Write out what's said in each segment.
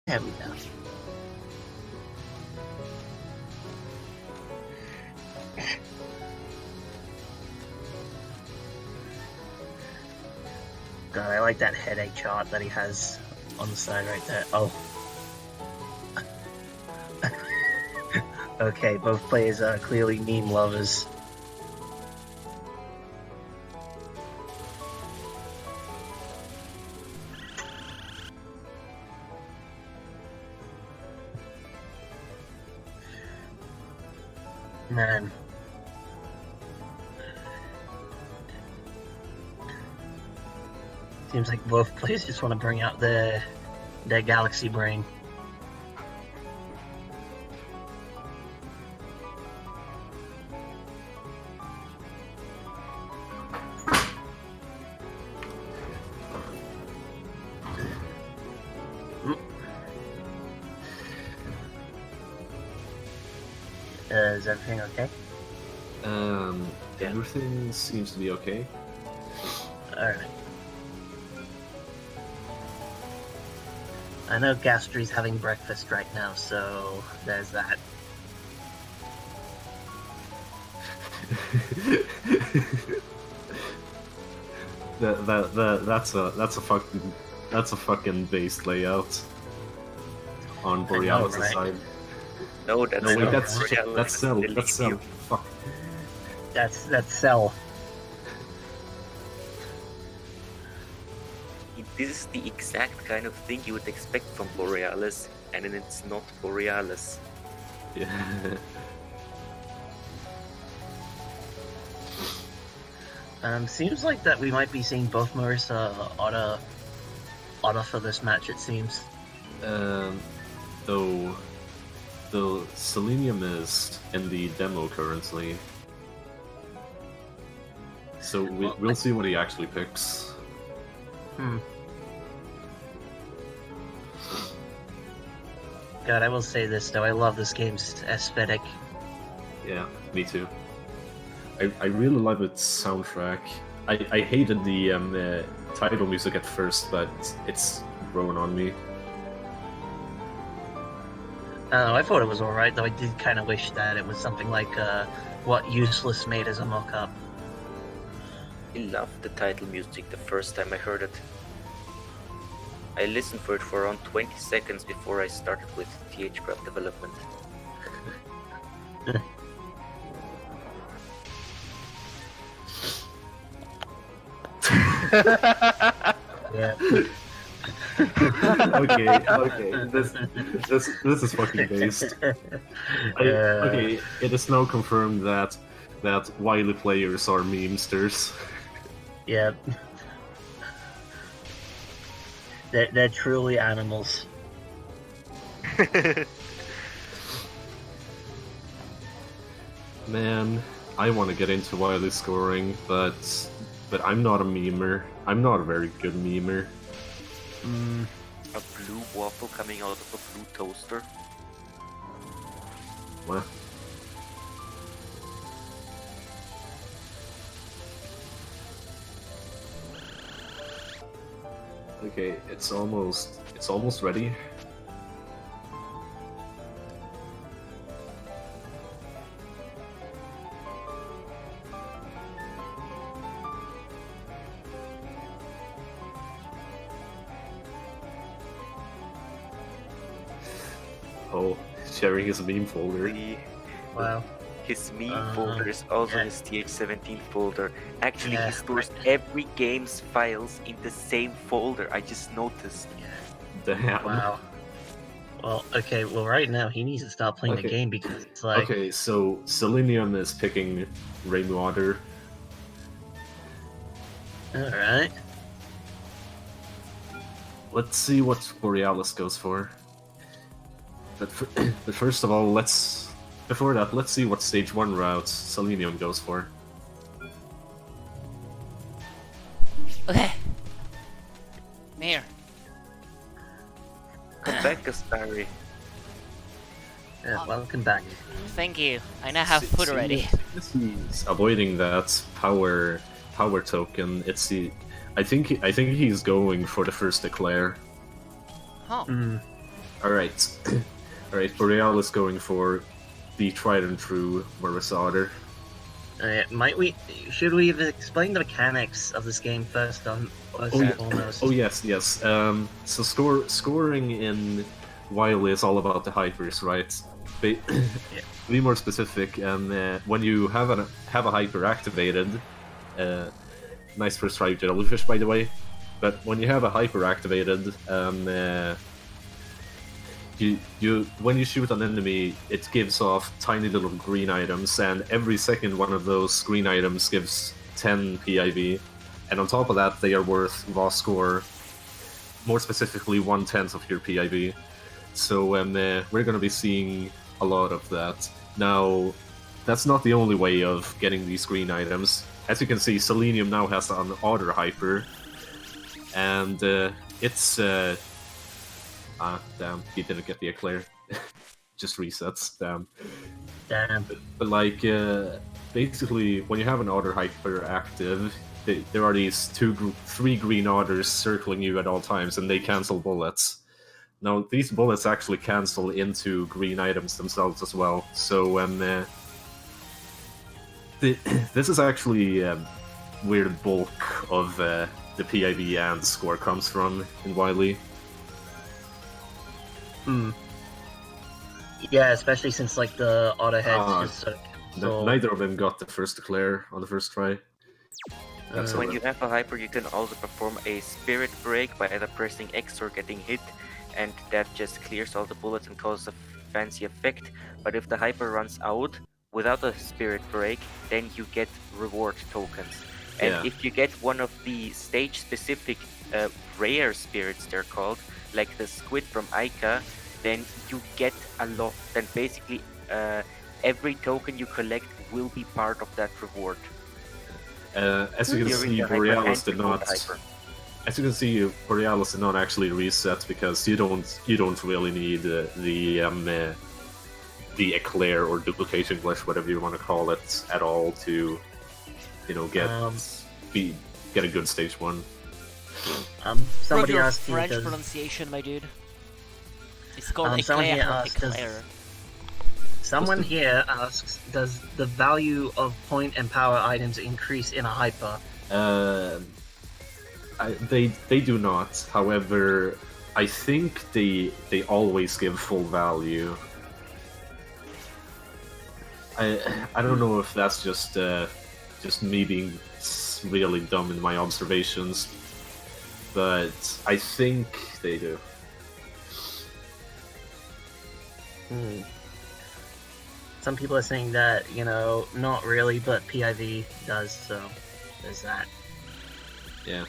There we go. God, I like that headache chart that he has on the side right there. Oh. Okay, both players are clearly meme lovers. Man. Seems like both players just want to bring out their galaxy brain. Is everything okay? Everything seems to be okay. Alright. I know Gastari's having breakfast right now, so there's that. That's a fucking base layout on Borealis' right? side. No, that's No, wait, not that's Borealis, that's SEL. believe That's SEL. you. Fuck. That's SEL. This is the exact kind of thing you would expect from Borealis, and then it's not Borealis. Yeah. Seems like that we might be seeing both Marissa Otta for this match, it seems. Though the Selenium is in the demo currently, so we'll see what he actually picks. God, I will say this though, I love this game's aesthetic. Yeah, me too. I really love its soundtrack. I hated the title music at first, but it's grown on me. I thought it was alright, though I did kind of wish that it was something like what Useless made as a mock-up. I loved the title music the first time I heard it. I listened for it for around 20 seconds before I started with THCrab development. Yeah. Okay. This is fucking based. Okay, it is now confirmed that Wily players are memesters. Yeah. They're truly animals. Man, I want to get into Wily scoring, but I'm not a memer. I'm not a very good memer. A blue waffle coming out of a blue toaster. What? Okay, it's almost ready. Oh, sharing his meme folder. Wow. His meme folder is also yeah. his TH17 folder. Actually, Yeah. he stores every game's files in the same folder. I just noticed. Damn. Wow. Well, okay, well right now he needs to stop playing the Okay. game because it's like... Okay, so Selenium is picking Rainwater. Alright. Let's see what Borealis goes for. But first of all, before that, let's see what stage 1 route Selenium goes for. Okay. Mayor. Come back, Gastari. Yeah, welcome back. Thank you. I now have food already. He's avoiding that power token. I think he's going for the first declare. Oh. Alright. Alright, Borealis going for the tried and true Marissa Otter. Should we explain the mechanics of this game first foremost? Oh yes. So scoring in Wily is all about the hypers, right? To be more specific, when you have a hyper activated, nice first try jellyfish by the way, but when you have a hyper activated, when you shoot an enemy, it gives off tiny little green items, and every second one of those green items gives 10 PIV, and on top of that, they are worth raw score, more specifically 1/10 of your PIV. So we're going to be seeing a lot of that. Now, that's not the only way of getting these green items. As you can see, Selenium now has an Otter Hyper, and it's... damn, he didn't get the eclair. Just resets, damn. But like, basically, when you have an Otter Hyper active, there are these 3 green otters circling you at all times, and they cancel bullets. Now, these bullets actually cancel into green items themselves as well, so this is actually where the bulk of the PIV and score comes from in Wily. Yeah, especially since like the auto heads just sort of neither of them got the first declare on the first try. When you have a hyper, you can also perform a spirit break by either pressing X or getting hit, and that just clears all the bullets and causes a fancy effect. But if the hyper runs out without a spirit break, then you get reward tokens. And if you get one of the stage-specific rare spirits, they're called, like the squid from Aika, then you get a lot. Then basically every token you collect will be part of that reward. As you can see, Borealis did not. As you can see, Borealis did not actually reset because you don't really need the eclair or duplication glitch, whatever you want to call it, at all to get a good stage 1. Somebody your asked French you, pronunciation, my dude. It's called somebody eclair, here not eclair. Someone here asks, does the value of point and power items increase in a hyper? They do not. However, I think they always give full value. I don't know if that's just me being really dumb in my observations, but I think they do. Some people are saying that, not really, but PIV does, so there's that. Yeah.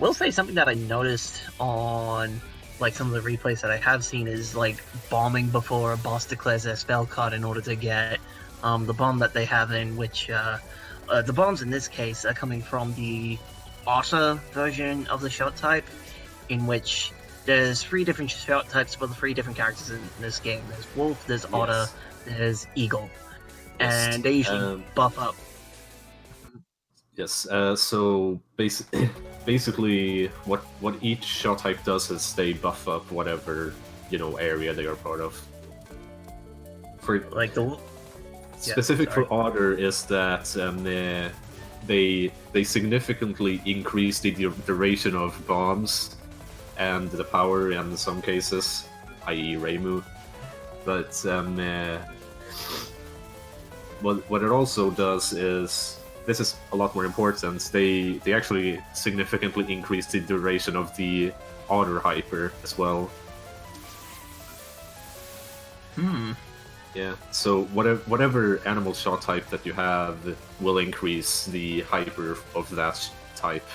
Will say something that I noticed on some of the replays that I have seen is bombing before a boss declares their spell card in order to get the bomb that they have in, which the bombs in this case are coming from the Otter version of the shot type, in which there's 3 different shot types for the 3 different characters in this game. There's Wolf, there's Otter, there's Eagle, and they usually buff up. Yes, so basically what each shot type does is they buff up whatever, area they are part of. For specific for Otter is that they significantly increase the duration of bombs and the power in some cases, i.e. Reimu. But what it also does is, this is a lot more important, they actually significantly increase the duration of the Otter Hyper as well. Yeah, so whatever animal shot type that you have will increase the hyper of that type.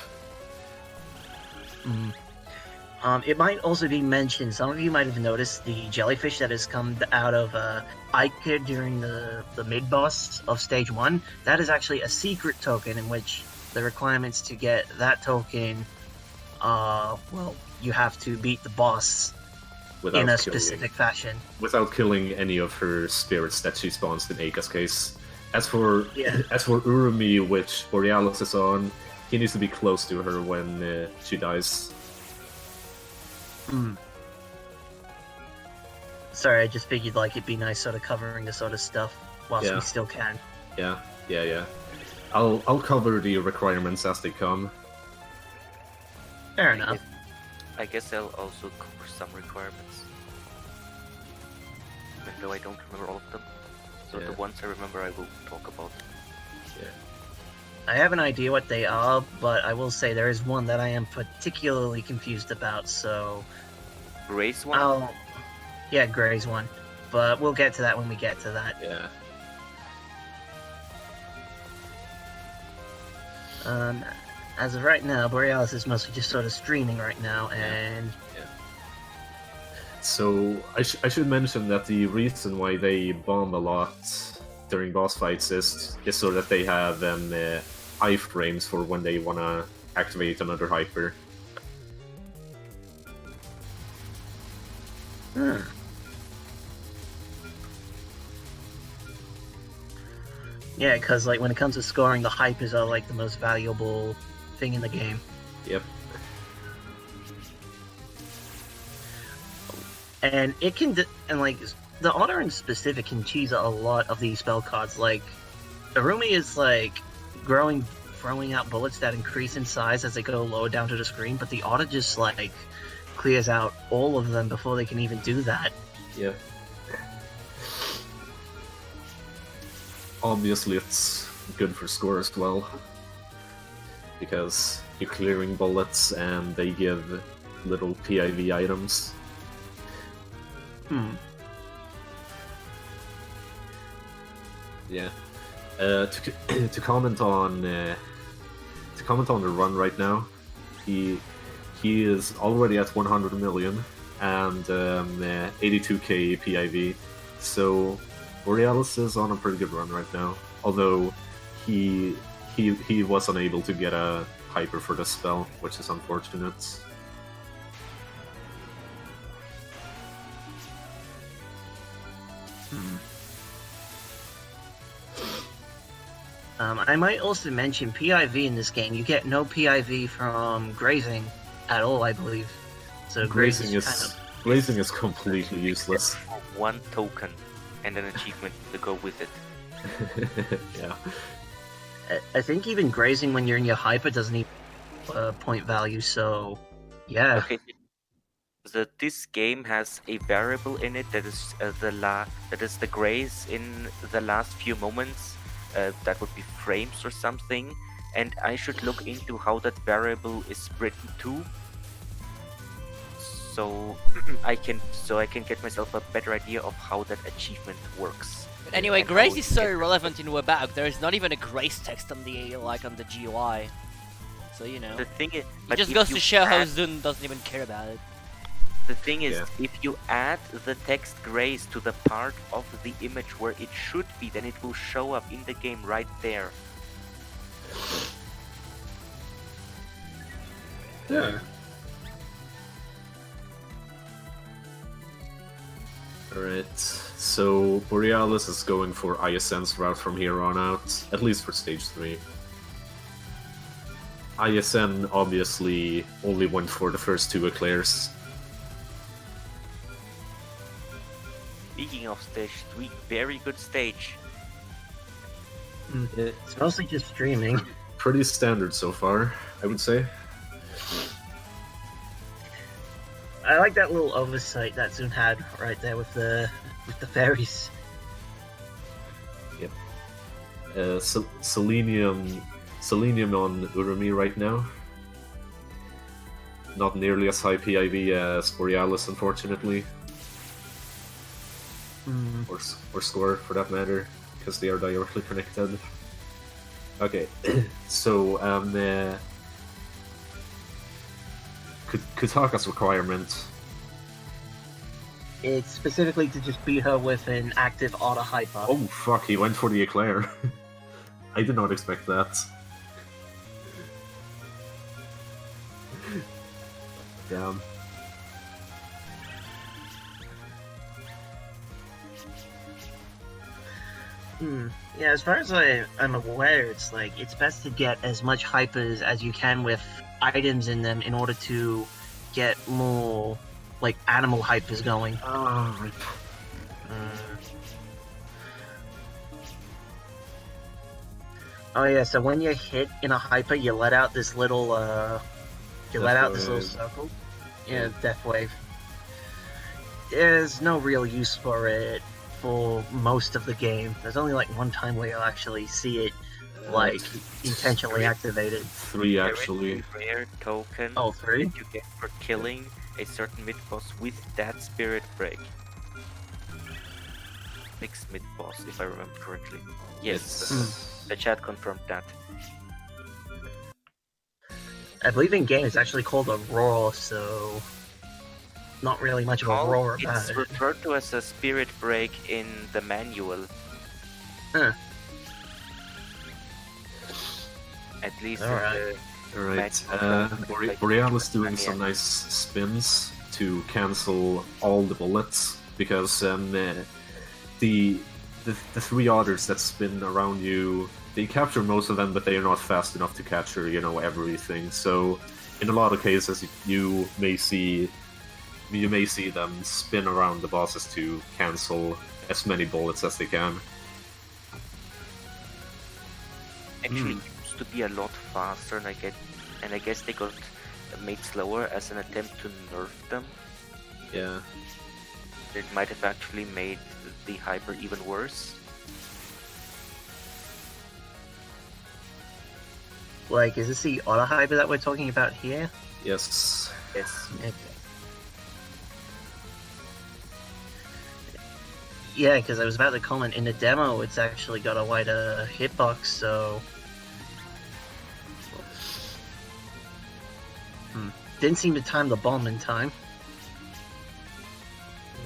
It might also be mentioned, some of you might have noticed the jellyfish that has come out of Ica during the mid-boss of Stage 1. That is actually a secret token in which the requirements to get that token, you have to beat the boss in a specific fashion. Without killing any of her spirits that she spawns in Eika's case. As for Urumi, which Borealis is on, he needs to be close to her when she dies. Hmm. Sorry, I just figured like it'd be nice sort of covering the sort of stuff whilst Yeah. we still can. Yeah. I'll cover the requirements as they come. Fair enough. I guess I'll also cover some requirements. Even though I don't remember all of them. So Yeah. the ones I remember I will talk about. Yeah. I have an idea what they are, but I will say there is one that I am particularly confused about, so Grace one? Yeah, Gray's one. But we'll get to that when we get to that. Yeah. As of right now, Borealis is mostly just sort of streaming right now, and So I should mention that the reason why they bomb a lot during boss fights is so that they have iframes for when they wanna activate another hyper. Yeah, because like when it comes to scoring, the hypers are like the most valuable thing in the game. Yep. And it can, and like the order in specific can cheese a lot of these spell cards. Like Arumi is like throwing out bullets that increase in size as they go lower down to the screen, but the order just like clears out all of them before they can even do that. Yeah. Obviously, it's good for score as well, because you're clearing bullets and they give little PIV items. Yeah. To comment on the run right now, he is already at 100 million and 82k PIV. So Borealis is on a pretty good run right now. Although he was unable to get a hyper for the spell, which is unfortunate. I might also mention PIV in this game. You get no PIV from grazing at all, I believe. So Grazing is grazing is completely useless. One token and an achievement to go with it. Yeah. I think even grazing when you're in your hyper doesn't even point value. So yeah. Okay. So this game has a variable in it that is the grace in the last few moments. That would be frames or something, and I should look into how that variable is written too, so I can get myself a better idea of how that achievement works. But anyway, And grace how is it so gets- irrelevant in WBaWC. There is not even a grace text on the on the GUI, so you know. The thing is, It but just if goes you to show how add- Zun doesn't even care about it. The thing is, Yeah. if you add the text grace to the part of the image where it should be, then it will show up in the game right there. Yeah. Alright, so Borealis is going for ISN's route from here on out, at least for stage 3. ISN obviously only went for the first 2 eclairs. Speaking of stage 3, very good stage. It's mostly just streaming. Pretty standard so far, I would say. I like that little oversight that Zun had right there with the fairies. Yep. Selenium on Urumi right now. Not nearly as high PIV as Borealis, unfortunately. Or score, for that matter, because they are directly connected. Okay, so, Kutaka's requirement. It's specifically to just beat her with an active auto hyper. Oh fuck, he went for the eclair. I did not expect that. Damn. Yeah, as far as I'm aware, it's like it's best to get as much hypers as you can with items in them in order to get more like animal hypers going. Ah, right. Oh yeah, so when you're hit in a hyper, you let out this little circle. Yeah, death wave. There's no real use for it for most of the game. There's only like one time where you'll actually see it like intentionally activated. 3 actually. Rare token Oh, 3? that you get for killing a certain mid boss with that spirit break. 6 mid boss, if I remember correctly. Yes, the chat confirmed that. I believe in game it's actually called a roar, so not really much of a roar about It's it. referred to as a spirit break in the manual. Huh. At least Alright. Alright, Borealis doing some nice spins to cancel all the bullets, because the 3 others that spin around you, they capture most of them, but they are not fast enough to capture, everything. So in a lot of cases, you may see them spin around the bosses to cancel as many bullets as they can. Actually used to be a lot faster, and I guess they got made slower as an attempt to nerf them. Yeah. It might have actually made the hyper even worse. Like, is this the auto hyper that we're talking about here? Yes. Yes. Okay. Yeah, because I was about to comment, in the demo it's actually got a wider hitbox, so... Didn't seem to time the bomb in time.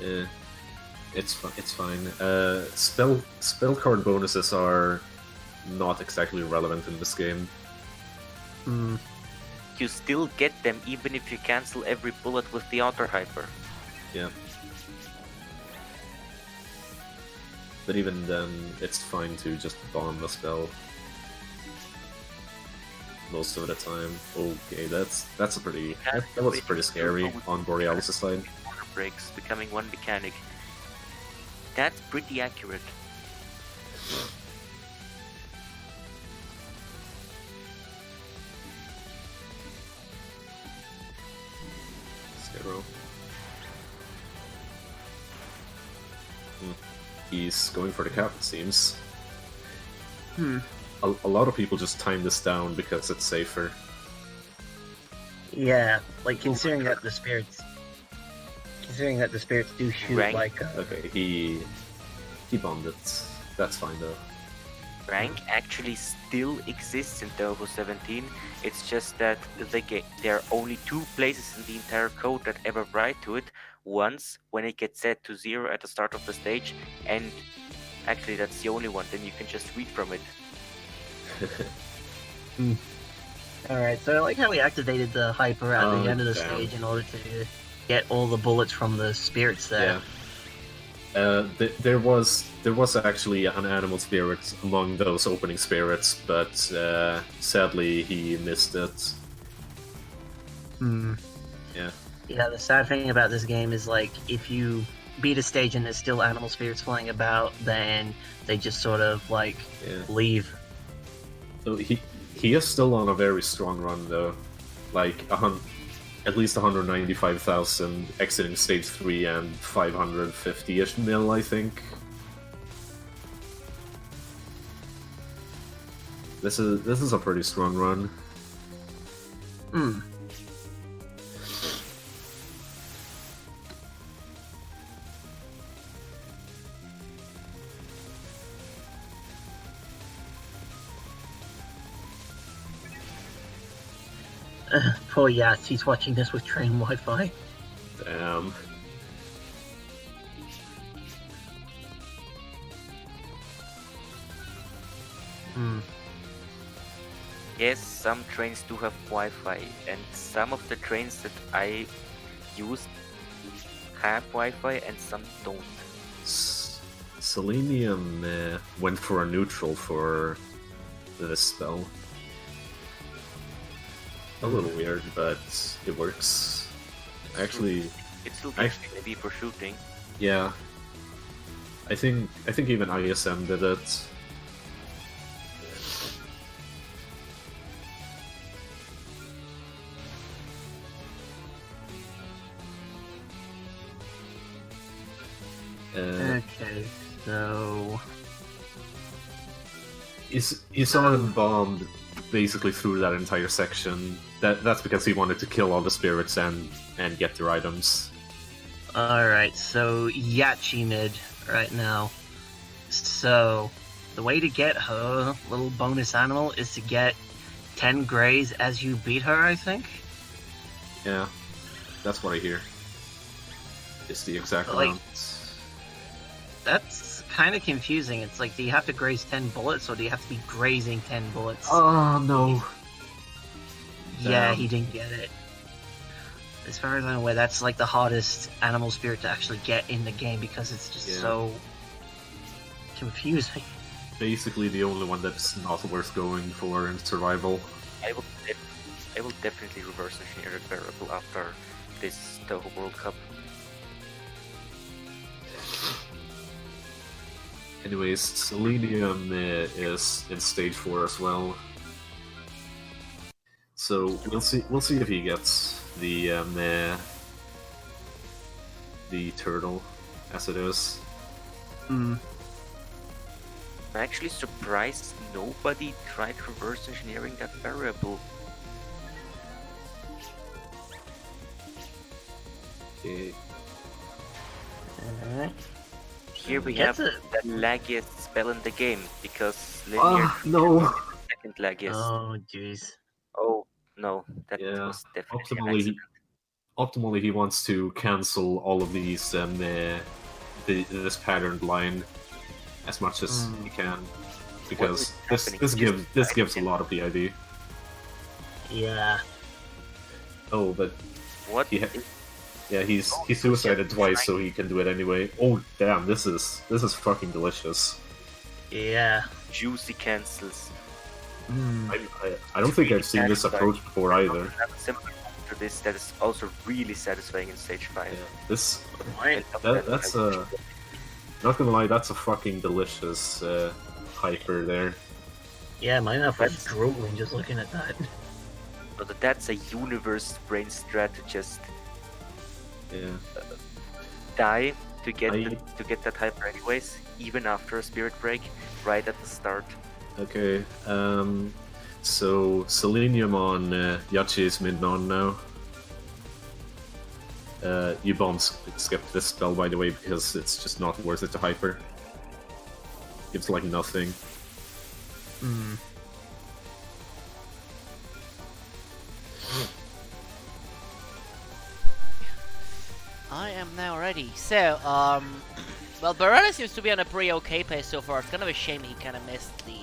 Yeah. It's fine. Spell card bonuses are not exactly relevant in this game. You still get them even if you cancel every bullet with the outer hyper. Yeah. But even then, it's fine to just bomb the spell most of the time. Okay, that was pretty scary on Borealis' side. Breaks becoming one mechanic. That's pretty accurate. Zero. He's going for the cap, it seems. A lot of people just time this down because it's safer. Yeah, like considering that the spirits do shoot Rank. like Okay, he bombed it. That's fine though. Rank actually still exists in Touhou 17. It's just that there are only 2 places in the entire code that ever write to it. Once when it gets set to 0 at the start of the stage, and actually that's the only one. Then you can just read from it. Alright, so I like how we activated the hyper at the end of the damn. stage in order to get all the bullets from the spirits there. Yeah. There was actually an animal spirit among those opening spirits, but sadly he missed it. Yeah. Yeah, the sad thing about this game is like if you beat a stage and there's still animal spirits flying about, then they just sort of like leave. So he is still on a very strong run though, like at least 195,000 exiting stage 3 and 550-ish mil, I think. This is a pretty strong run. Poor Yats, he's watching this with train Wi-Fi. Damn. Yes, some trains do have Wi-Fi, and some of the trains that I use have Wi-Fi and some don't. Selenium went for a neutral for this spell. A little weird, but it works. Actually, It still gives maybe for shooting. yeah. I think even ISM did it. Okay, so You saw him bomb basically through that entire section. That's because he wanted to kill all the spirits and get their items. alright, so Yachi mid right now. So the way to get her little bonus animal is to get 10 grays as you beat her, I think. Yeah, that's what I hear. It's the exact Like- amount. That's kind of confusing. It's like, do you have to graze 10 bullets, or do you have to be grazing 10 bullets? Oh no! Yeah, Damn. he didn't get it. As far as I'm aware, that's like the hardest animal spirit to actually get in the game because it's just Yeah. so confusing. Basically, the only one that's not worth going for in survival. I will definitely reverse engineer that variable after this Touhou World Cup. Anyways, Selenium is in stage 4 as well. So we'll see if he gets the turtle as it is. Mm. I'm actually surprised nobody tried reverse engineering that variable. Okay. Here we Gets have it. the laggiest spell in the game, because linear Ah, no! is the second laggiest. Oh, jeez. Oh, no, that Yeah, was definitely an Optimally, accident. optimally he wants to cancel all of these this patterned line as much as he can, because What is happening? this gives a lot of PID. Yeah. Oh, but What? he yeah, he's suicided twice, so he can do it anyway. Oh damn, this is fucking delicious. Yeah. Juicy cancels. Mm. I don't think I've seen this approach before either. I have a similar to this that is also really satisfying in stage 5. Yeah, this Right. that's a not gonna lie, that's a fucking delicious hyper there. Yeah, my mouth was That's- drooling just looking at that. But that's a universe brain strategist. Yeah. Die to get I- to get that hyper anyways, even after a spirit break, right at the start. Okay. So Selenium on Yachi is mid non now. You bomb skip this spell, by the way, because it's just not worth it to hyper. Gives like nothing. Mm. I am now ready. So, well, Borealis seems to be on a pretty okay pace so far. It's kind of a shame he kind of missed the,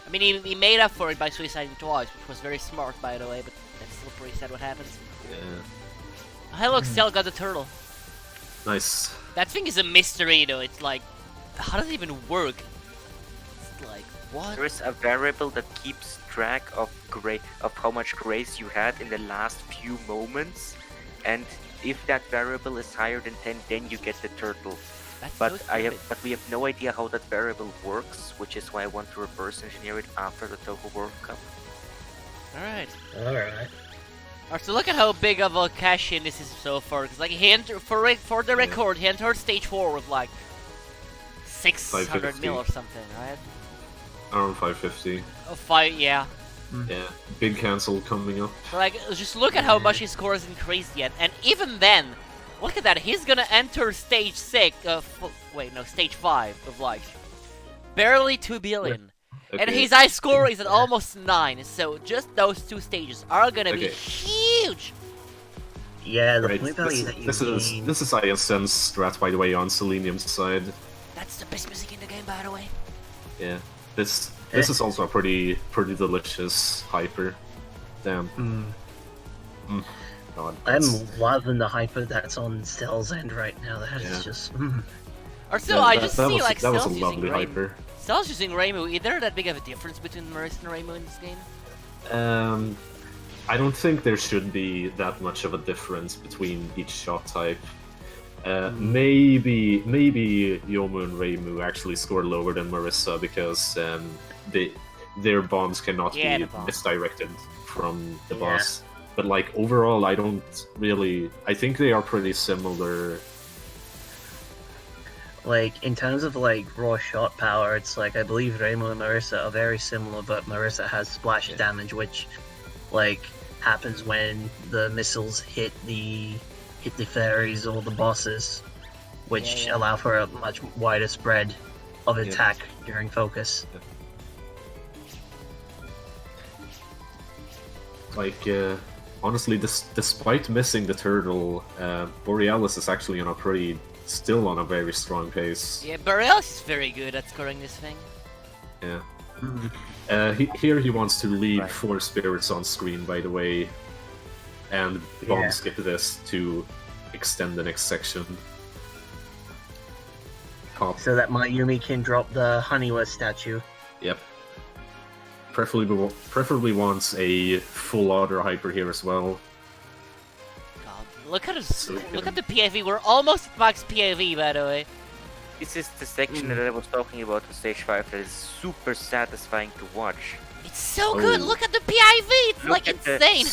I mean, he made up for it by suiciding twice, which was very smart, by the way, but that's still pretty sad what happens. Yeah. Hey, look, Cell got the turtle. Nice. That thing is a mystery, though. It's like, how does it even work? It's like, what? There is a variable that keeps track of how much grace you had in the last few moments, and if that variable is higher than 10, then you get the turtle. That's But so stupid. but we have no idea how that variable works, which is why I want to reverse engineer it after the Touhou World Cup. Alright. Alright. Alright, so look at how big of a cash-in this is so far. Cause like he entered, for the record, he entered stage 4 with like 600 550. mil or something, right? Around 550. Oh, 5, yeah. Yeah. Big cancel coming up. So like, just look at how much his score has increased yet. And even then, look at that, he's gonna enter stage 6, wait, no, stage 5 of like, barely 2 billion. And Okay. his high score is at almost 9, so just those 2 stages are gonna be Okay. huge! Yeah, the Right, point value that you this gain. is ISM's strat, by the way, on Selenium's side. That's the best music in the game, by the way. Yeah. This is also a pretty delicious hyper. Damn. Mm. God. I'm that's- loving the hyper that's on Cell's end right now. That is Yeah. just. Or so I just see was, like that was a Cells using lovely Reimu. hyper. Cells using Reimu. Is there that big of a difference between Marissa and Reimu in this game? I don't think there should be that much of a difference between each shot type. Maybe Yomu and Reimu actually score lower than Marissa because their bombs cannot be misdirected from the boss. But like overall, I don't really. I think they are pretty similar. Like, in terms of, like, raw shot power, it's like, I believe Reimu and Marissa are very similar, but Marissa has splash damage, which, like, happens when the missiles hit the fairies or the bosses, which allow for a much wider spread of attack during focus. Like, honestly, despite missing the turtle, Borealis is actually still on a very strong pace. Yeah, Borealis is very good at scoring this thing. Yeah. Here he wants to leave 4 spirits on screen, by the way, and bomb skip this to extend the next section. Pop. So that Mayumi can drop the Haniwa statue. Yep. Preferably wants a full auto hyper here as well. Look at us! Look at the PAV. We're almost at max PAV, by the way. This is the section that I was talking about in stage 5 that is super satisfying to watch. It's so good! Look at the PIV! It's Look like at the- insane!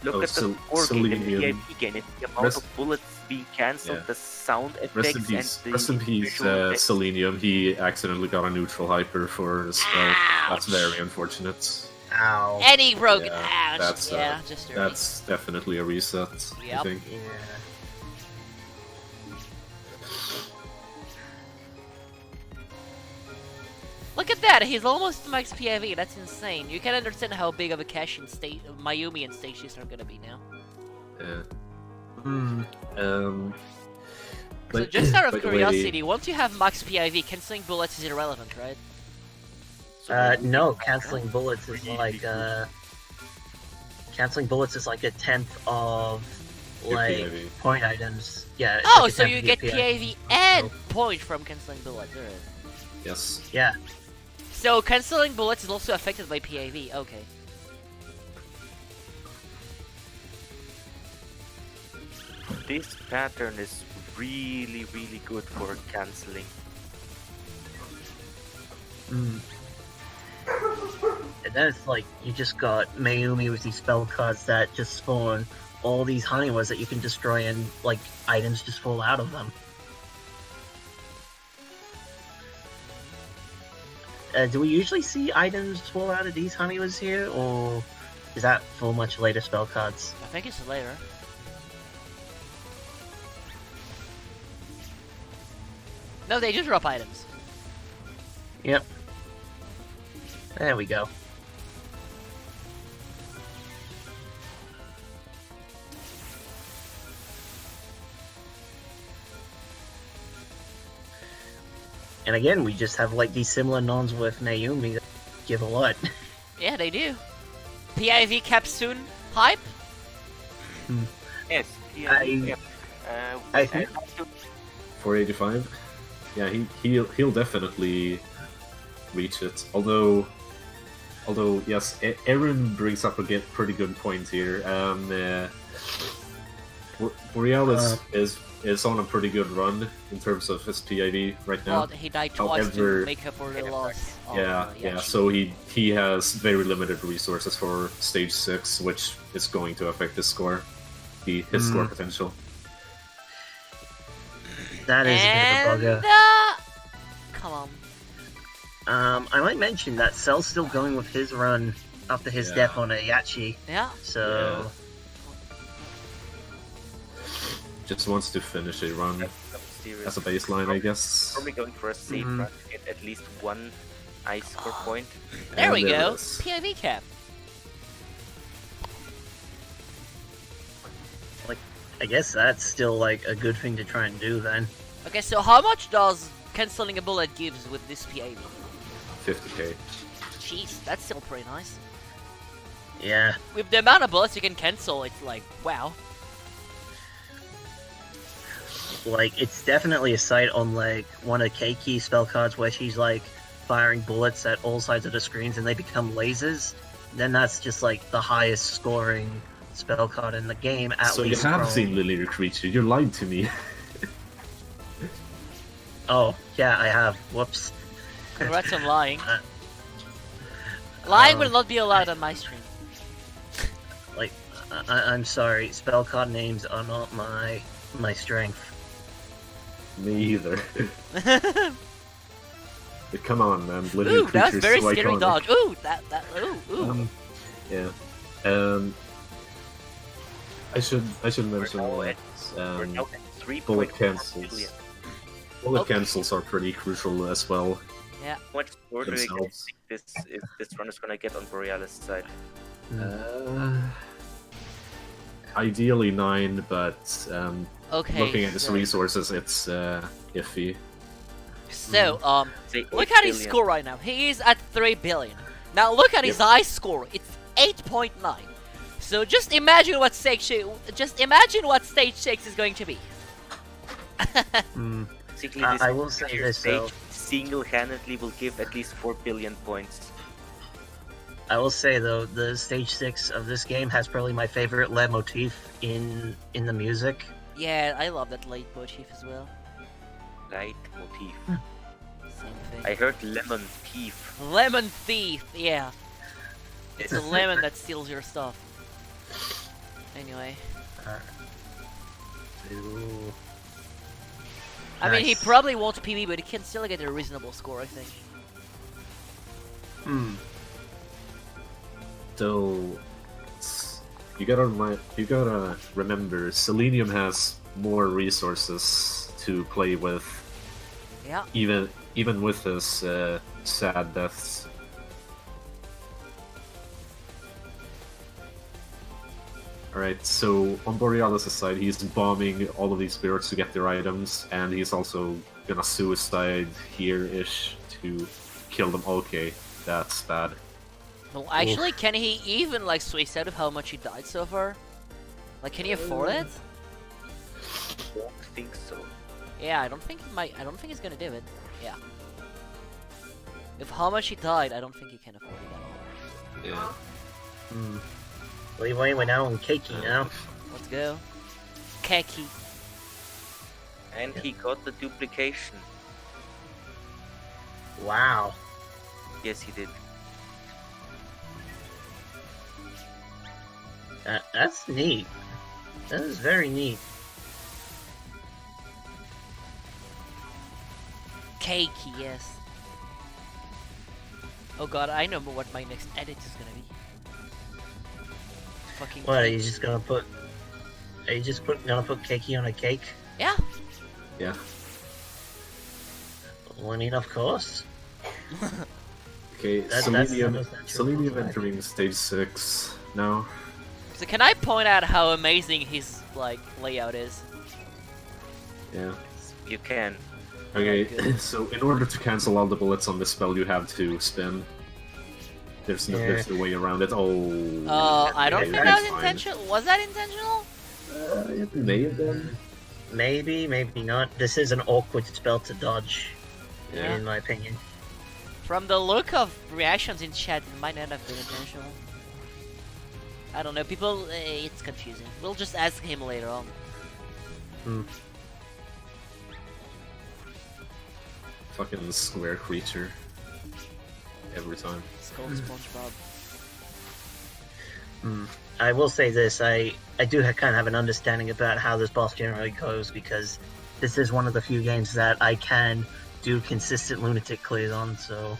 Look at the score gain, the PIV gain, the amount of bullets being cancelled, the sound effects, Rest in peace, Selenium. He accidentally got a neutral hyper for the spell. That's very unfortunate. Ow. And he broke it. Yeah, Ouch. that's definitely a reset, I think. Yeah. Look at that! He's almost max PIV. That's insane. You can understand how big of a cash in Mayumi and stages are gonna be now. Yeah. So just out of curiosity, once you have max PIV, cancelling bullets is irrelevant, right? No, canceling bullets is like canceling bullets is like a 10th of like PIV. point items. Yeah. it's Oh, like a so 10th you of get PIV. PIV and point from cancelling bullets. Alright. Yes. Yeah. So cancelling bullets is also affected by PIV. Okay. This pattern is really, really good for cancelling. And then it's like you just got Mayumi with these spell cards that just spawn all these Haniwas that you can destroy and like items just fall out of them. Do we usually see items fall out of these Haniwas here, or is that for much later spell cards? I think it's later. No, they just drop items. Yep. There we go. And again, we just have like these similar nons with Mayumi that give a lot. Yeah, they do. PIV Capsule hype? Yes, PIV. I think 485. Yeah, he'll definitely reach it. Although yes, Aaron brings up a pretty good point here. Borealis is on a pretty good run in terms of his PIV right now. Well, he died twice to make up for the loss. Yeah. So he has very limited resources for stage 6, which is going to affect his score, his score potential. that is a bit of a bugger. Come on. I might mention that Cell's still going with his run after his death on Ayachi. Yeah. So just wants to finish a run as a baseline, I guess. Probably going for a safe run to get at least one ice score point. There we there go. it is. PIV cap. I guess that's still like a good thing to try and do then. Okay, so how much does cancelling a bullet gives with this PIV? 50k. Jeez, that's still pretty nice. Yeah. With the amount of bullets you can cancel, it's like, wow. like it's definitely a sight on like one of Keiki's spell cards where she's like firing bullets at all sides of the screens and they become lasers. Then that's just like the highest scoring spell card in the game. At So you least have from... seen Linear Creature, you lied to me. Oh yeah, I have. Whoops. Congrats on lying. Lying will um, not be allowed on my stream. Like, I'm sorry. Spell card names are not my strength. Me either. But come on, man. Linear Ooh, that was Creature's very so scary iconic. dodge. Ooh, ooh. Yeah. I should mention We're that now at 3.4 bullet cancels. billion. Bullet Okay. cancels are pretty crucial as well. How much score do you Themselves. think this run is gonna get on Borealis' side? Ideally 9, but Okay. looking at his so, resources, it's iffy. so, Say look 8 at his billion. score right now. He is at 3 billion. Now look at his ice score. It's 8.9. So just imagine what stage stage 6 is going to be. Basically, I this will say entire this, though. stage single-handedly will give at least 4 billion points. I will say though, the stage 6 of this game has probably my favorite lead motif in the music. Yeah, I love that late motif as well. Light motif. Same thing. I heard lemon thief. Lemon thief. Yeah, it's a lemon that steals your stuff. Anyway, Ooh. I mean, he Nice. probably won't PB, but he can still get a reasonable score, I think. So you gotta remember, Selenium has more resources to play with, Yeah. even with his sad deaths. Alright, so on Borealis' side, he's bombing all of these spirits to get their items, and he's also gonna suicide here-ish to kill them. Okay, that's bad. Well, actually, can he even like suicide with how much he died so far? Like, can he afford it? Don't think so. Yeah, I don't think he might. I don't think he's gonna do it. Yeah. With how much he died, I don't think he can afford it at all. Yeah. We're now on Keiki now. Let's go. Keki. And he got the duplication. Wow. Yes, he did. That's neat. That is very neat. Keiki, yes. Oh god, I know what my next edit is gonna be. Fucking What, are you cake. just gonna put... Are you just gonna put Keiki on a cake? Yeah. Yeah. Well, I mean, of course. Okay, That's Selenium, the most natural Selenium course of entering stage 6 now. So can I point out how amazing his like layout is? Yeah. You can. Okay, good. so in order to cancel all the bullets on this spell, you have to spin. There's no way around it. Oh. I don't okay, think that that's was fine. intentional. Was that intentional? It may have been. Maybe, maybe not. This is an awkward spell to dodge, Yeah. in my opinion. From the look of reactions in chat, it might not have been intentional. I don't know. People, it's confusing. We'll just ask him later on. Fucking square creature. Every time. Skull SpongeBob. I will say this, I do kind of have an understanding about how this boss generally goes, because this is one of the few games that I can do consistent lunatic clears on, so...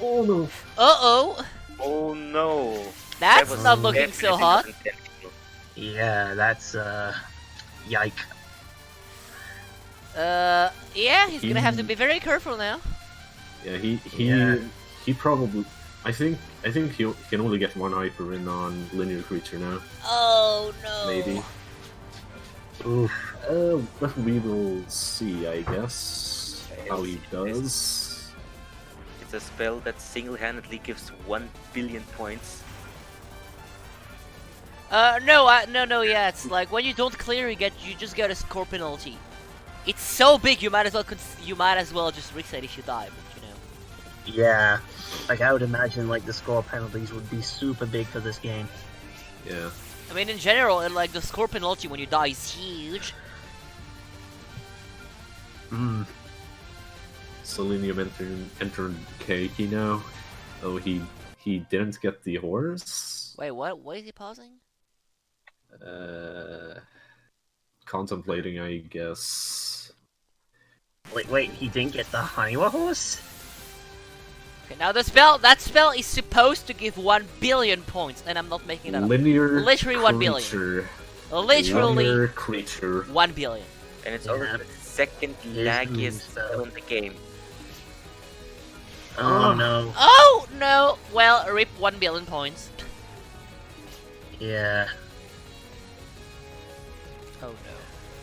Oh no. Uh-oh! Oh no! That's That was not looking so definitely hot. not intentional. Yeah, that's, yike. Yeah, he's gonna have to be very careful now. Yeah, Yeah. he probably. I think he can only get one hyper in on linear creature now. Oh no! Maybe. Oof. But we will see, I guess, how he does. It's a spell that single-handedly gives 1 billion points. No, yeah, it's like when you don't clear, you just get a score penalty. It's so big, you might as well just reset if you die, but you know. Yeah, like I would imagine like the score penalties would be super big for this game. Yeah. I mean, in general, and like the score penalty when you die is huge. Selenium entered Keiki now. Oh, he didn't get the horse? Wait, what? Why is he pausing? Contemplating, I guess. Wait, he didn't get the Haniwa horse? Okay, now that spell is supposed to give 1 billion points, and I'm not making that up. Linear Literally 1 billion. creature. Literally Linear creature. 1 billion. And it's Yeah. already the second laggiest spell in the game. Oh no. Oh no! Well, rip 1 billion points. Yeah. Oh no.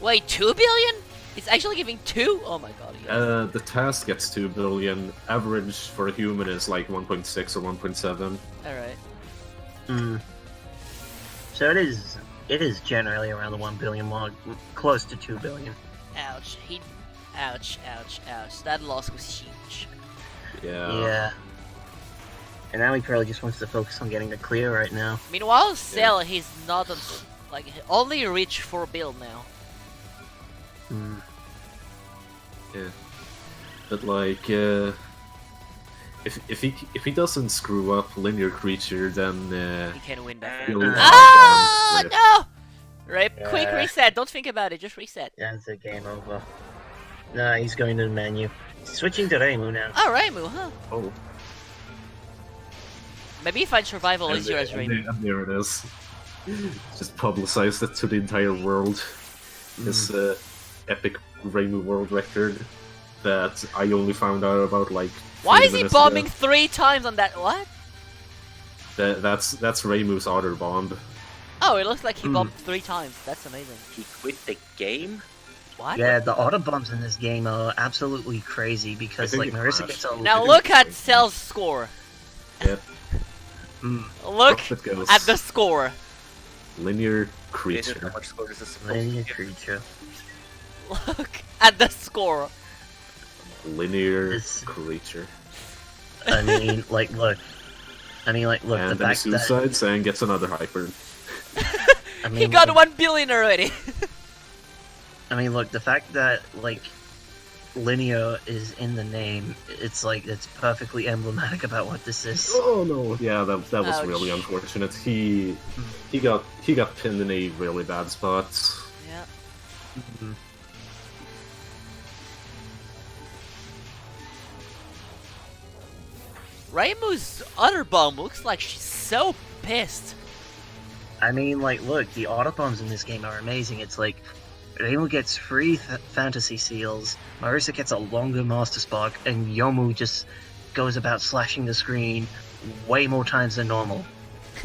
Wait, 2 billion? It's actually giving 2? Oh my god, yes. The task gets 2 billion. Average for a human is like 1.6 or 1.7. Alright. So it is generally around the 1 billion mark, close to 2 billion. Ouch. Ouch, ouch, ouch. That loss was huge. Yeah. And now he probably just wants to focus on getting a clear right now. Meanwhile, SEL, he's not on, like, only reach 4 bill now. Yeah. But like, if he doesn't screw up linear creature, then He can win that. he'll Oh no! Rip, quick Yeah. reset. Don't think about it. Just reset. Yeah, it's a game over. Nah, he's going to the menu. Switching to Reimu now. Oh, Reimu, huh? Oh, Maybe find survival easier as Reimu. and there it is. Just publicized it to the entire world. This epic Reimu world record that I only found out about like. Why 30 is he minutes bombing ago. 3 times on that? What? That's Reimu's otter bomb. Oh, it looks like he bombed 3 times. That's amazing. He quit the game? What? Yeah, the auto bombs in this game are absolutely crazy because I like think it Marissa crashed. gets a Now look at SEL's score. Yep. Look Up it goes. at the score. Linear This is how creature. much score this is supposed linear to give. creature. Look at the score. Linear It's- creature. I mean, like, look. I mean, like, look. And the then he fact that suicides and gets another hyper. I mean, He got look, 1 billion already. I mean, look. The fact that like linear is in the name, it's like it's perfectly emblematic about what this is. Oh no! Yeah, that was Ouch. really unfortunate. He got pinned in a really bad spot. Yeah. Reimu's other bomb looks like she's so pissed. I mean, like, look. The auto bombs in this game are amazing. It's like Reimu gets 3 fantasy seals, Marissa gets a longer master spark, and Yomu just goes about slashing the screen way more times than normal.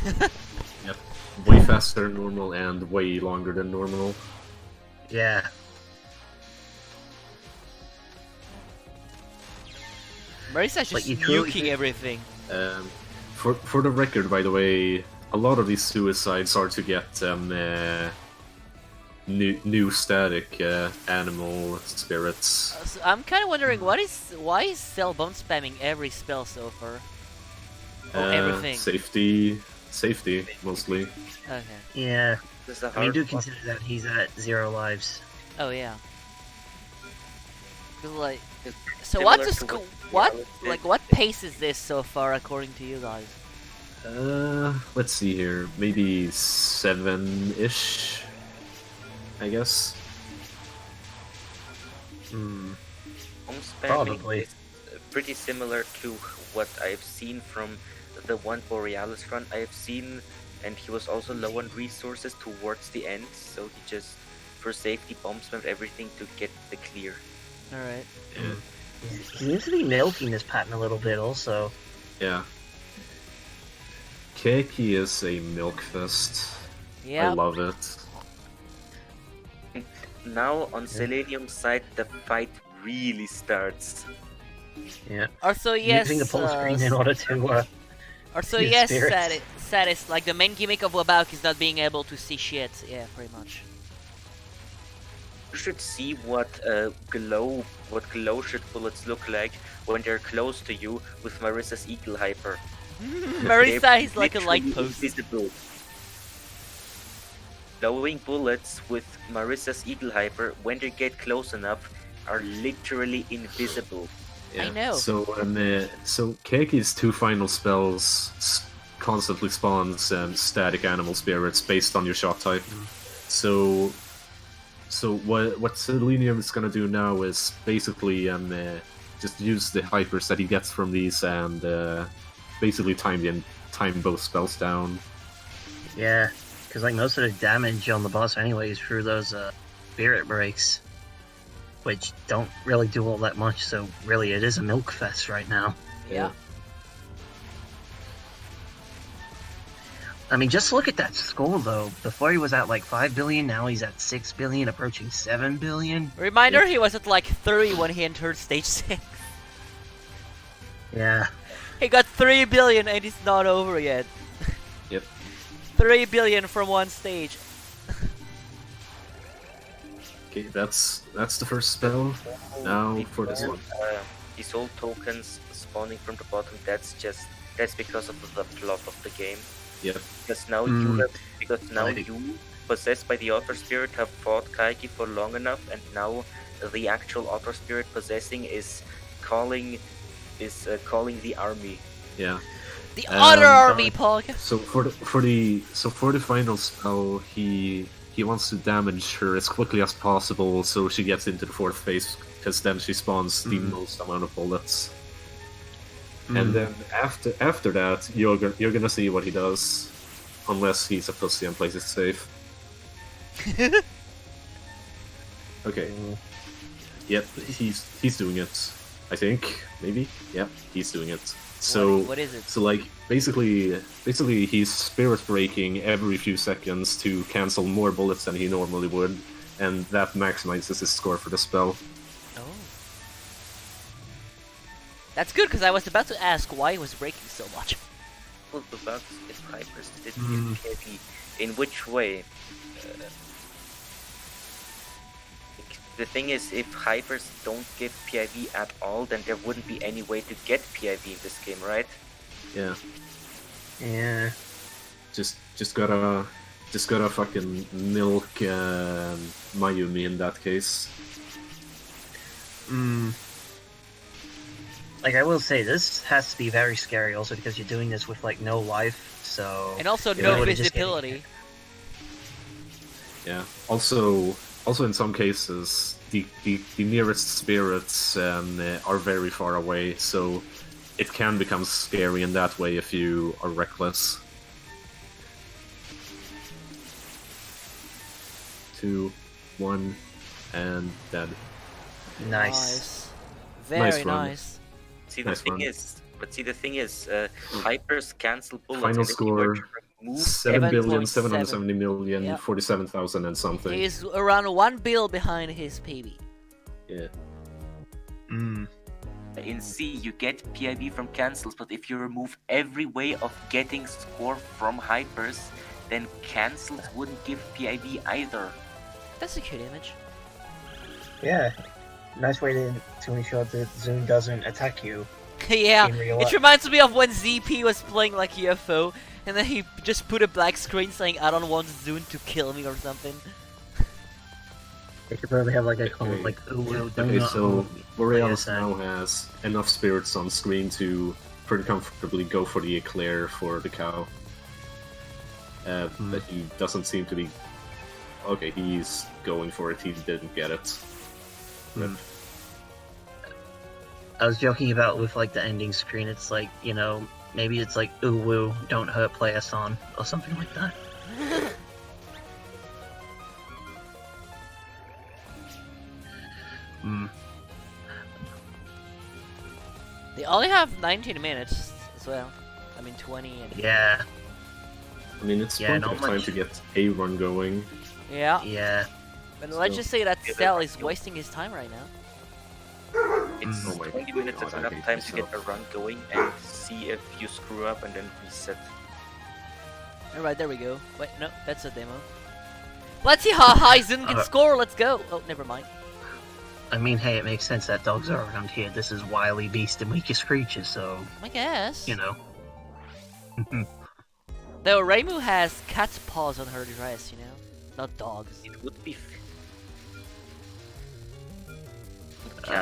Yep. Way faster than normal and way longer than normal. Yeah. Marissa's Like, just you truly nuking think- everything. For the record, by the way, a lot of these suicides are to get new static animal spirits. So I'm kind of wondering why is SEL bomb spamming every spell so far? Everything. Safety mostly. Okay. Yeah. This is a I mean, hard do one. consider that he's at 0 lives. Oh yeah. 'Cause, like, It's so similar what's to the what what Wily did. like what pace is this so far according to you guys? Let's see here. Maybe 7-ish, I guess. Home spamming Probably. is pretty similar to what I've seen from the one Borealis run I've seen, and he was also low on resources towards the end, so he just, for safety, bomb spammed everything to get the clear. Alright. He seems to be milking this pattern a little bit also. Yeah. Keiki is a milk fest. Yeah. I love it. Now on Selenium's side, the fight really starts. Yeah. Also yes. Using the full screen in order to Also use yes, spirits. Satis, like the main gimmick of WBaWC is not being able to see shit. Yeah, pretty much. You should see what glow should bullets look like when they're close to you with Marissa's Eagle Hyper. Marissa is like a light Literally post. invisible. Glowing bullets with Marissa's Eagle Hyper, when they get close enough, are literally invisible. I know. So Keki's 2 final spells constantly spawns static animal spirits based on your shot type. So what Selenium is gonna do now is basically just use the hypers that he gets from these and basically time both spells down. Yeah, because like most of the damage on the boss anyway is through those spirit breaks, which don't really do all that much. So really, it is a milk fest right now. Yeah. I mean, just look at that score though. Before he was at like 5 billion, now he's at 6 billion, approaching 7 billion. Reminder, he was at like 3 when he entered stage 6. Yeah. He got 3 billion and it's not over yet. Yep. 3 billion from one stage. Okay, that's the first spell. Now for this one. These old tokens spawning from the bottom, that's because of the plot of the game. Yep. Because now you, possessed by the Otter Spirit, have fought Kaiki for long enough, and now the actual Otter Spirit possessing is calling the army. Yeah. The Otter Army, Pog! So for the final spell, he wants to damage her as quickly as possible, so she gets into the 4th phase, because then she spawns the most amount of bullets. And then after that, you're gonna see what he does, unless he's a pussy and plays it safe. Okay. Yep, he's doing it. I think maybe. Yep, he's doing it. So what is it? So like basically he's spirit breaking every few seconds to cancel more bullets than he normally would, and that maximizes his score for the spell. Oh. That's good, because I was about to ask why he was breaking so much. Well, the bugs if Hypers didn't give PvP. In which way? The thing is, if Hypers don't give PIV at all, then there wouldn't be any way to get PIV in this game, right? Yeah. Yeah. Just gotta fucking milk Mayumi in that case. Like, I will say, this has to be very scary also because you're doing this with, like, no life, so... And also you no know, just visibility. Yeah. Also in some cases, the nearest spirits are very far away, so it can become scary in that way if you are reckless. 2, 1, and dead. Nice. Very Nice run. nice. See, Nice the run. thing is, Hypers cancel bullets. Final and if you were score, to remove 7,770,000,000 Yeah. 47,000 and something. He's around 1 bill behind his PB. Yeah. In C, you get PIV from cancels, but if you remove every way of getting score from Hypers, then cancels wouldn't give PIV either. That's a cute image. Yeah. Nice way to ensure that Zoom doesn't attack you. Yeah, In real it life. reminds me of when ZP was playing like UFO, and then he just put a black screen saying, "I don't want Zune to kill me" or something. They could probably have like a comment like, "Ooh, don't Okay, not so hold Borealis PSN. now has enough spirits on screen to pretty comfortably go for the eclair for the cow. But he doesn't seem to be... Okay, he's going for it, he didn't get it. I was joking about with like the ending screen. It's like, you know, maybe it's like "ooh woo, don't hurt, play us on" or something like that. They only have 19 minutes as well. I mean 20 and... Yeah, I mean, it's Yeah, plenty not of time much. to get a run going. Yeah, yeah. but let's just say that SEL is wasting his time right now. It's Oh my 20 minutes is God, I enough hate time to get myself. a run going and see if you screw up and then reset. Alright, there we go. Wait, no, that's a demo. Let's see how high Zun can score. Let's go. Oh, never mind. I mean, hey, it makes sense that dogs are around here. This is Wily, Beast, and Weakest Creature, so... I guess. You know. Though Reimu has cat's paws on her dress, you know? Not dogs. It would be.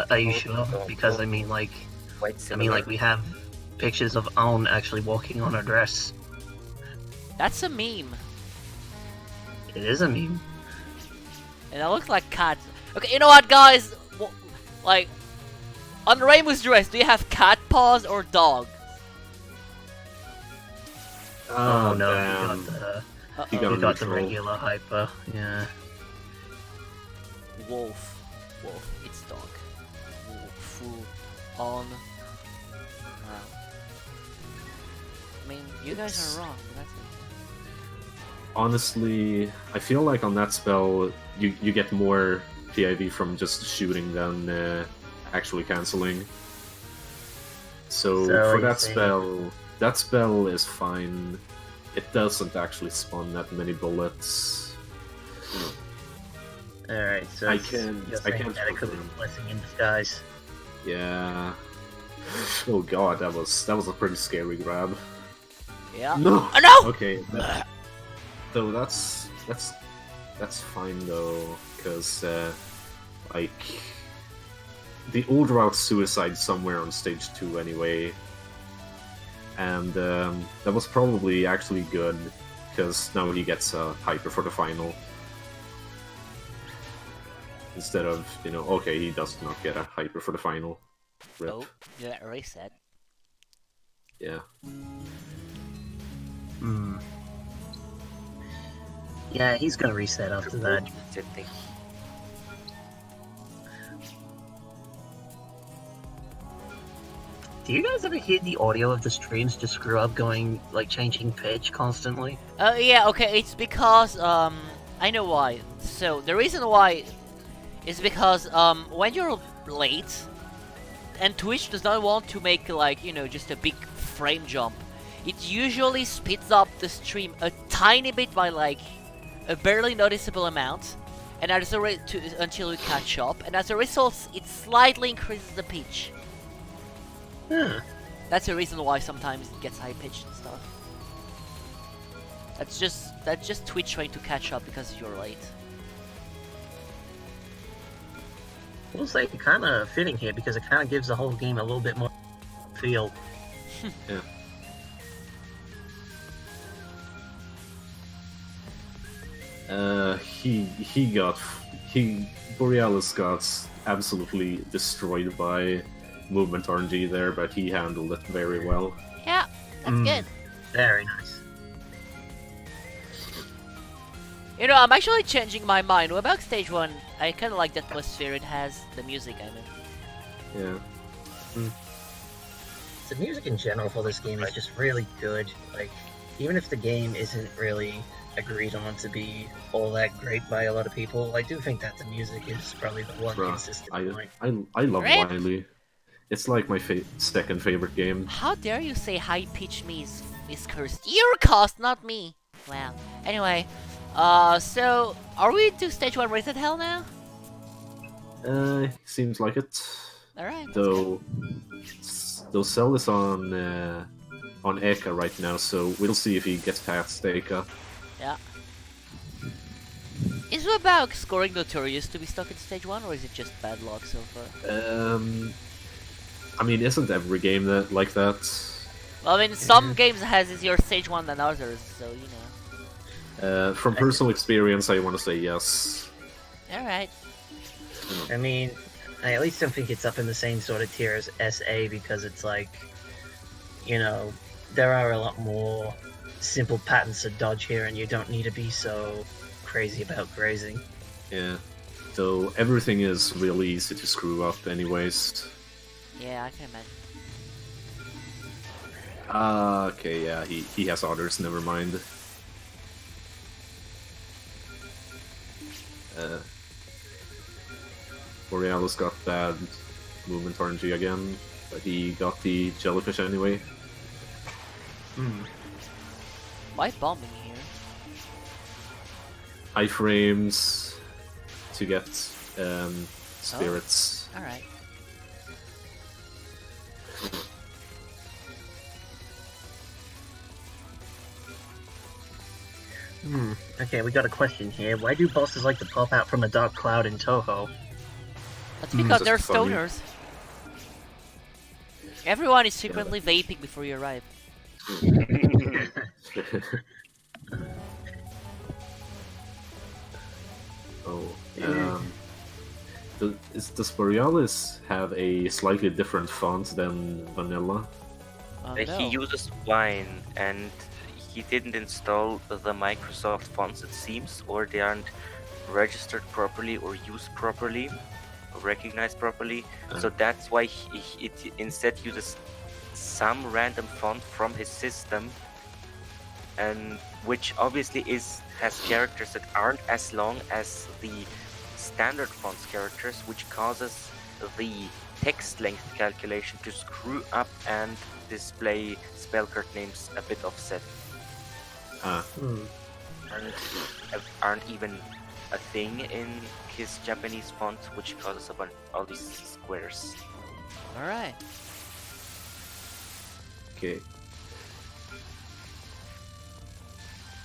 Are you sure? Because, I mean, like... we have pictures of Aon actually walking on her dress. That's a meme. It is a meme. And it looks like cats. Okay, you know what, guys? Like, on Reimu's dress, do you have cat paws or dog? Oh no, you you got the regular hyper. Yeah. Wolf. It's dog. Full on. Wow. I mean, you guys are wrong. But that's it. Honestly, I feel like on that spell, you get more PIV from just shooting than actually canceling. So for that spell is fine. It doesn't actually spawn that many bullets. Alright, so I can't that it could be a blessing in disguise. Yeah. Oh god, that was a pretty scary grab. Yeah. No. Oh no. Okay. So that's fine though, because like the old route suicide somewhere on stage 2 anyway, and that was probably actually good because now he gets a hyper for the final instead of, you know, okay, he does not get a hyper for the final. Rip. Oh, yeah, reset. Yeah. Yeah, he's gonna reset after that. Do you guys ever hear the audio of the streams just screw up going, like, changing pitch constantly? Yeah, okay, it's because, I know why. So, the reason why is because, when you're late, and Twitch does not want to make, like, you know, just a big frame jump, it usually speeds up the stream a tiny bit by, like, a barely noticeable amount, and as a until you catch up, and as a result, it slightly increases the pitch. That's the reason why sometimes it gets high pitched and stuff. That's just Twitch trying to catch up because you're late. We'll say kind of fitting here because it kind of gives the whole game a little bit more feel. Yeah. Borealis got absolutely destroyed by movement RNG there, but he handled it very well. Yeah, that's good. Very nice. You know, I'm actually changing my mind. What about stage 1? I kind of like the atmosphere it has, the music, I mean. Yeah. The music in general for this game is just really good. Like, even if the game isn't really agreed on to be all that great by a lot of people, I do think that the music is probably the one consistent point. I love Wily. It's like my second favorite game. How dare you say high pitch me is cursed? You're cursed, not me. Wow. Anyway, so are we to stage 1 reset hell now? Seems like it. Alright. Though SEL is on Eka right now, so we'll see if he gets past Eka. Yeah. Is WBaWC scoring notorious to be stuck in stage 1, or is it just bad luck so far? I mean, isn't every game like that? Well, I mean, some games has easier stage 1 than others, so you know. From personal experience, I want to say yes. Alright. I mean, I at least don't think it's up in the same sort of tier as SA, because it's like, you know, there are a lot more simple patterns to dodge here, and you don't need to be so crazy about grazing. Yeah. So everything is really easy to screw up anyways. Yeah, I can imagine. Okay, yeah, he has others, never mind. Borealis got bad movement RNG again, but he got the jellyfish anyway. Why bombing here? iframes to get spirits. All right. Okay, we got a question here. Why do bosses like to pop out from a dark cloud in Touhou? That's because Just they're funny. stoners. Everyone is secretly vaping before you arrive. Does Borealis have a slightly different font than vanilla? Oh, He no. uses Wine, and he didn't install the Microsoft fonts, it seems, or they aren't registered properly or used properly or recognized properly. So that's why it instead uses some random font from his system, and which obviously has characters that aren't as long as the standard fonts characters, which causes the text length calculation to screw up and display spell card names a bit offset. Aren't even a thing in his Japanese font, which causes a bunch all these squares. All right. Okay.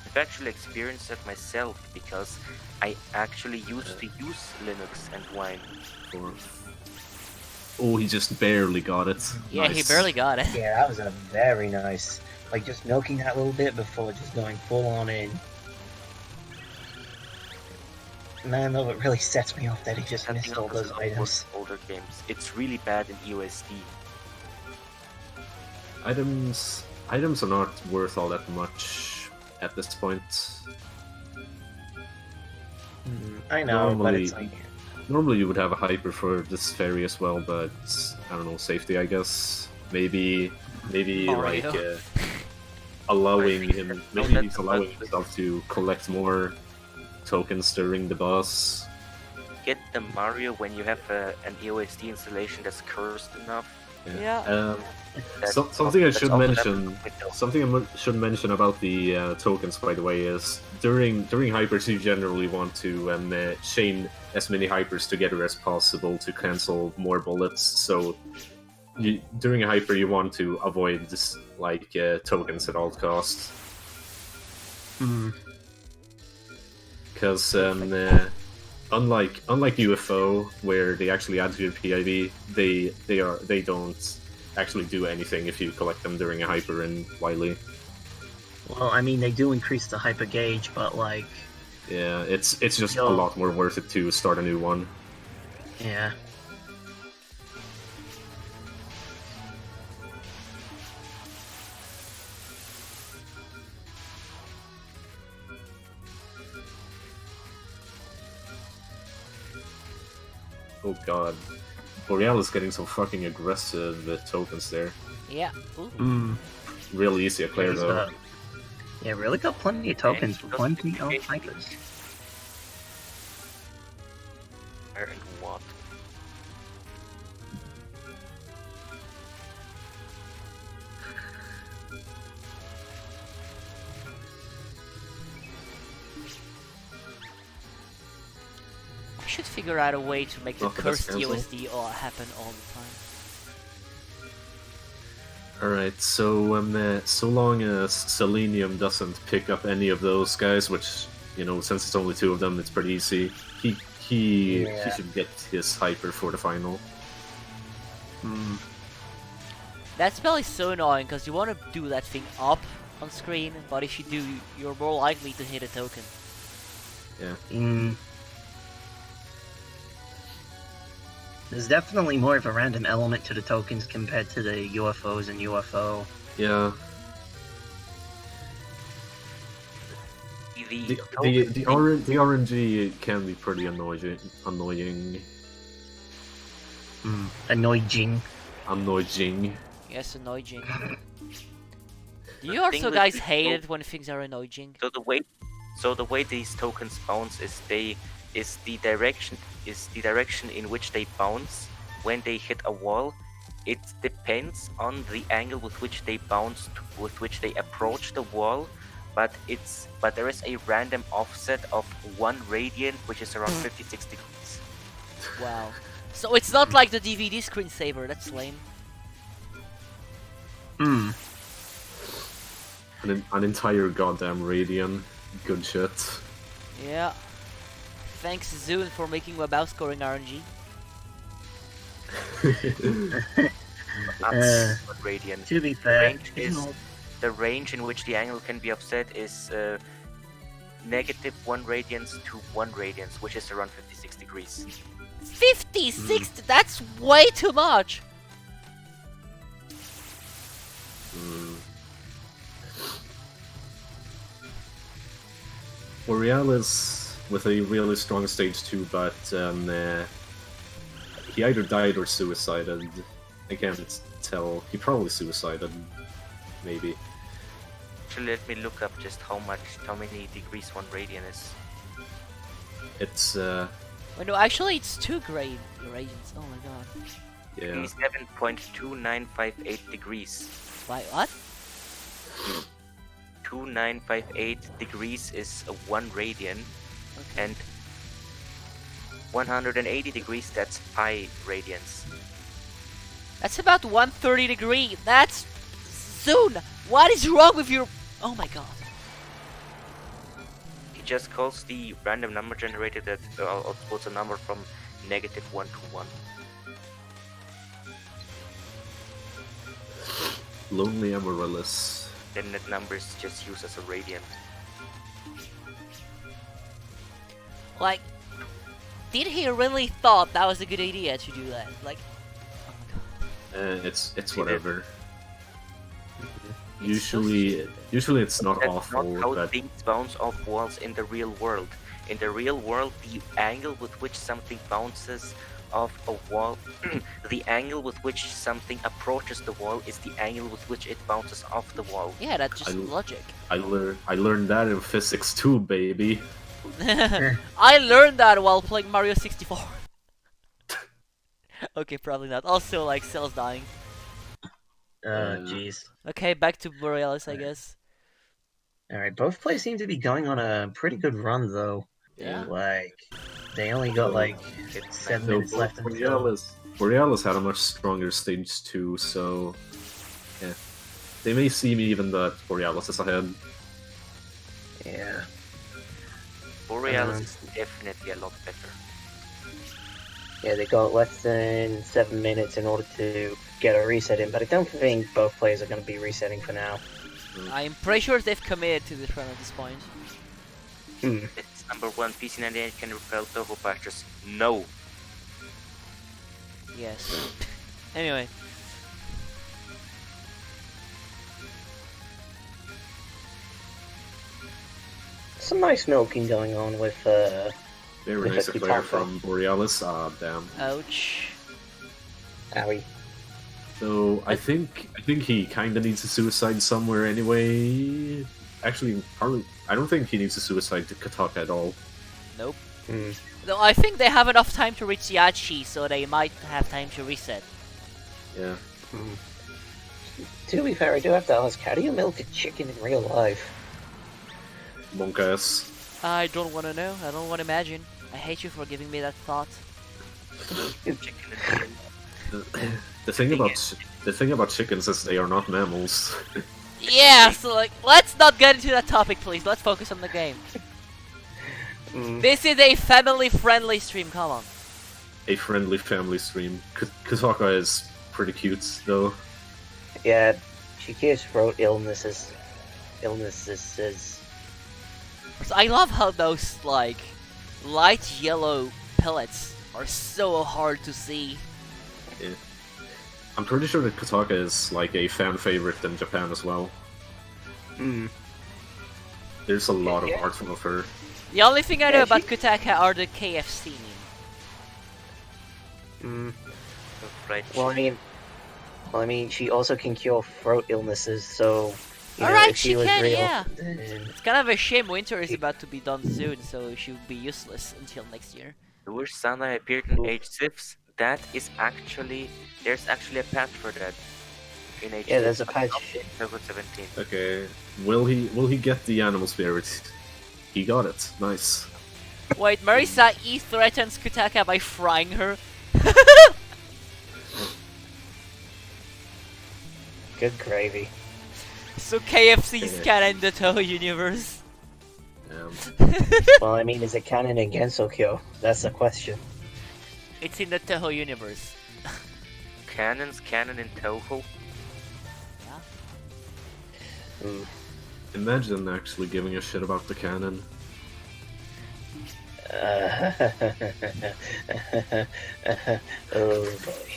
I've actually experienced that myself because I actually used to use Linux and Wine. Oh, he just barely got it. Yeah, he Nice. barely got it. Yeah, that was a very nice. Like, just milking that little bit before just going full on in. Man, though, it really sets me off that he just Something missed all else those about items. older games. It's really bad in EOSD. Items are not worth all that much at this point. I know, but it's Normally- like... Normally you would have a hyper for this fairy as well, but I don't know, safety I guess. Maybe Mario. like allowing him, No, maybe that's he's allowing about- himself to collect more tokens during the boss. Get the Mario when you have an EOSD installation that's cursed enough. Yeah. Something I should also mention. Windows. Something should mention about the tokens, by the way, is during hypers you generally want to chain as many hypers together as possible to cancel more bullets. So during a hyper you want to avoid this tokens at all costs. Because unlike UFO, where they actually add to your PIV, they don't actually do anything if you collect them during a hyper in Wily. Well, I mean, they do increase the hyper gauge, but, like... Yeah, it's just a Yo. lot more worth it to start a new one. Yeah. Oh god. Borealis getting some fucking aggressive tokens there. Yeah. Ooh. Real easy to clear He's though. got- Yeah, really got plenty of tokens for plenty of hypers. Where and what? I should figure out a way to make the Not the best cursed cancel. USD all happen all the time. Alright, so long as Selenium doesn't pick up any of those guys, which, since it's only two of them, it's pretty easy, he Yeah. should get his hyper for the final. That spell is so annoying because you want to do that thing up on screen, but if you do, you're more likely to hit a token. Yeah. There's definitely more of a random element to the tokens compared to the UFOs and UFO. Yeah. The The RNG can be pretty annoying. Annoying. Annoying. Yes, annoying. Do you The also thing with guys the hate to- it when things are annoying? So the way these tokens bounce is the direction in which they bounce when they hit a wall. It depends on the angle with which they bounce, with which they approach the wall. but there is a random offset of 1 radian, which is around 56 degrees. Wow. So it's not like the DVD screensaver. That's lame. Hmm. An entire goddamn radian. Good shit. Yeah. Thanks Zune for making WBaWC scoring RNG. That's 1 radian. To be fair, The range in which the angle can be offset is negative 1 radians to 1 radians, which is around 56 degrees. 56? That's way too much! Borealis with a really strong stage 2, but he either died or suicided. I can't tell. He probably suicided, maybe. Actually, let me look up just how many degrees 1 radian is. It's Wait, no, actually it's 2 gradients. Oh my god. yeah. 27.2958 degrees. Why, what? 2958 degrees is 1 radian, Okay. and 180 degrees, that's pi radians. That's about 130 degree. That's soon. What is wrong with your? Oh my god. He just calls the random number generator that outputs a number from negative 1 to 1. Lonely Amaryllis. Then that number is just used as a radian. Like, did he really thought that was a good idea to do that? Like, oh my god. It's whatever. Usually it's not That's awful, not how but things bounce off walls in the real world. In the real world, the angle with which something bounces off a wall, the angle with which something approaches the wall is the angle with which it bounces off the wall. Yeah, that's just logic. I learned that in physics too, baby. I learned that while playing Mario 64. Okay, probably not. Also, like, cells dying. jeez. Okay, back to Borealis, I guess. Alright, both players seem to be going on a pretty good run, though. Yeah. Like, they only got, like, 7 minutes left until... Borealis had a much stronger stage 2, so yeah. They may see me even that Borealis is ahead. Yeah. Borealis is definitely a lot better. Yeah, they got less than 7 minutes in order to get a reset in, but I don't think both players are going to be resetting for now. I'm pretty sure they've committed to this run at this point. It's number 1, PC98 can repel Touhou patches. No! Yes. Anyway. Some nice milking going on with, Very with nice a player Kitaka. from Borealis. Ah, damn. Ouch. Owie. So I think he kind of needs a suicide somewhere anyway. Actually, probably. I don't think he needs a suicide to Kitaka at all. Nope. Though I think they have enough time to reach Yachi, so they might have time to reset. Yeah. To be fair, I do have to ask, how do you milk a chicken in real life? Monk ass. I don't want to know. I don't want to imagine. I hate you for giving me that thought. The thing about chickens is they are not mammals. Yeah, so like, let's not get into that topic, please. Let's focus on the game. This is a family-friendly stream, come on. A friendly family stream. Kitaka is pretty cute, though. Yeah, she cures throat illnesses. So I love how those, like, light yellow pellets are so hard to see. Yeah. I'm pretty sure that Kitaka is like a fan favorite in Japan as well. There's a lot of art of her. The only thing I know about Kutaka are the KFC meme. Right. Well, I mean, she also can cure throat illnesses, so... Alright, if she was can, real, yeah. then- It's kind of a shame winter is about to be done soon, so she will be useless until next year. The worst sound I appeared in Age Sifs, that is actually... There's actually a patch for that. in HD. Yeah, there's a patch. Touhou 17. Okay, will he get the animal spirit? He got it. Nice. Wait, Marisa E threatens Kutaka by frying her. Good gravy. So KFC's canon in the Touhou universe. Well, I mean, is it canon in Gensokyo? That's the question. It's in the Touhou universe. Canon's canon in Touhou. Mm. Imagine actually giving a shit about the canon. Oh boy.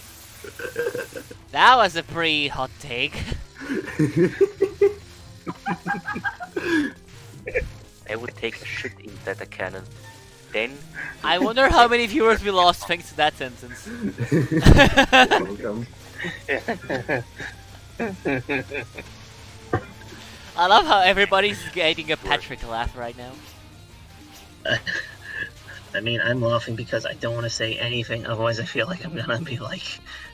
That was a pretty hot take. I would take a shit in that canon. Then I wonder how many viewers we lost thanks to that sentence. Welcome. I love how everybody's getting a Patrick laugh right now. I mean, I'm laughing because I don't want to say anything, otherwise I feel like I'm gonna be, like,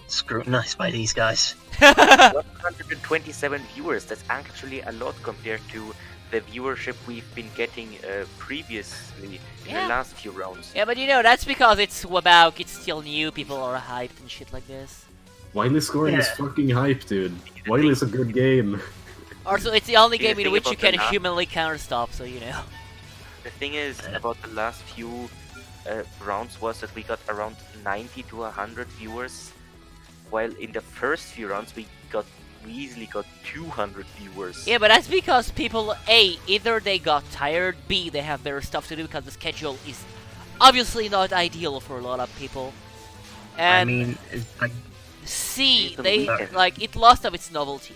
scrutinized by these guys. 127 viewers, that's actually a lot compared to the viewership we've been getting previously in the last few rounds. Yeah, but you know, that's because it's WBaWC, it's still new, people are hyped and shit like this. Wily scoring is fucking hype, dude. Wily's a good game. Also, it's the only Yeah, game in think which you about can the humanly counterstop, so you know. The thing is about the last few rounds was that we got around 90 to 100 viewers, while in the first few rounds we easily got 200 viewers. Yeah, but that's because people, A, either they got tired, B, they have better stuff to do because the schedule is obviously not ideal for a lot of people. And I mean, it's like, C, It's the they, weekend. like, it lost of its novelty.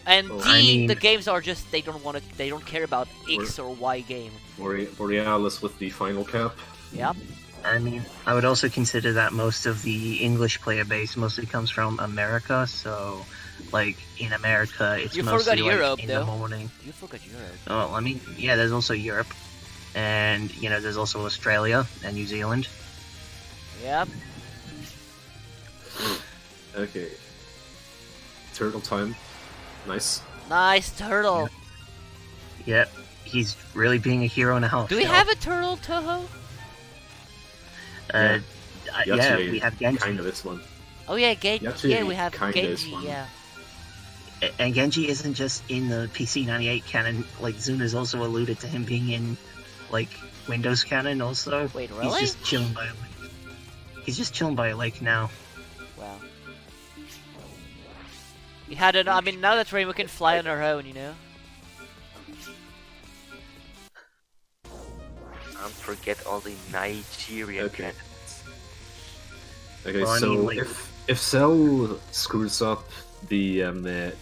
And Oh, D, I mean- the games are just, they don't care about X or Y game. Borealis with the final cap. Yep. I mean, I would also consider that most of the English player base mostly comes from America, so, like, in America, it's You mostly, forgot like, Europe, in though. the morning. You forgot Europe. Oh, I mean, yeah, there's also Europe, and, you know, there's also Australia and New Zealand. Yep. Okay. Turtle time. Nice. Nice turtle. Yep, he's really being a hero now. Do we have a turtle, Touhou? Yeah, Yachi, we have Genji. Kind of this one. Oh yeah, Genji. Yachi Yeah, we have kinda is Genji, one. yeah. And Genji isn't just in the PC 98 canon, like, Zuna's also alluded to him being in, like, Windows canon also. Wait, really? He's just chilling by a lake. He's just chilling by a lake now. Wow. We had an, I mean, now that Rainbow can fly on her own, you know? Can't forget all the Nigerian Okay. canons. Okay, Well, I so mean, like- if SEL screws up the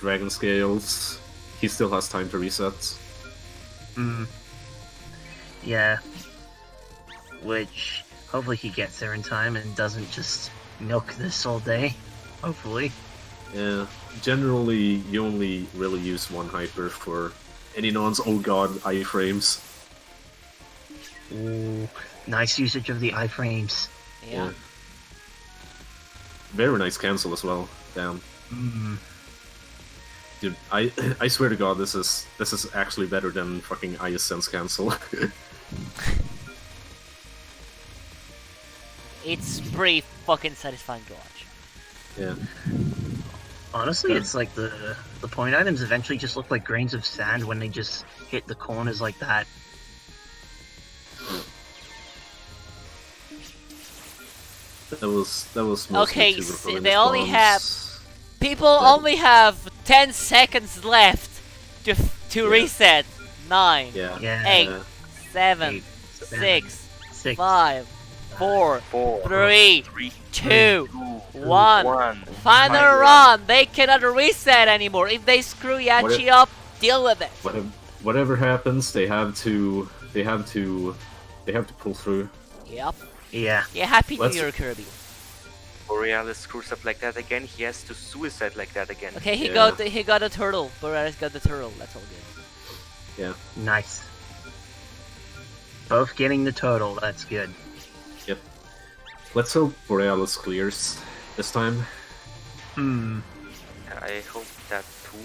dragon scales, he still has time to reset. Yeah. Which, hopefully he gets there in time and doesn't just milk this all day. Hopefully. Yeah, generally you only really use one hyper for any non's oh god iframes. Ooh, nice usage of the iframes. Yeah. Very nice cancel as well. Damn. Dude, I swear to god this is actually better than fucking ISense cancel. It's pretty fucking satisfying to watch. Yeah. Honestly, it's like the point items eventually just look like grains of sand when they just hit the corners like that. That was mostly Okay, two so Republican they only bombs. have- People only have 10 seconds left to reset. 9, Yeah. Yeah. 8, Yeah. 7, 8, 6, 6. 5, 4, 4, 3, 3, 2, 2, 1. Final run! They cannot reset anymore. If they screw Yachi up, deal with it. Whatever happens, they have to pull through. Yep. Yeah. Yeah, happy New Let's- Year, Kirby. Borealis screws up like that again, he has to suicide like that again. Okay, he Yeah. got a turtle. Borealis got the turtle. That's all good. Yeah. Nice. Both getting the total, that's good. Yep. Let's hope Borealis clears this time. And I hope that too.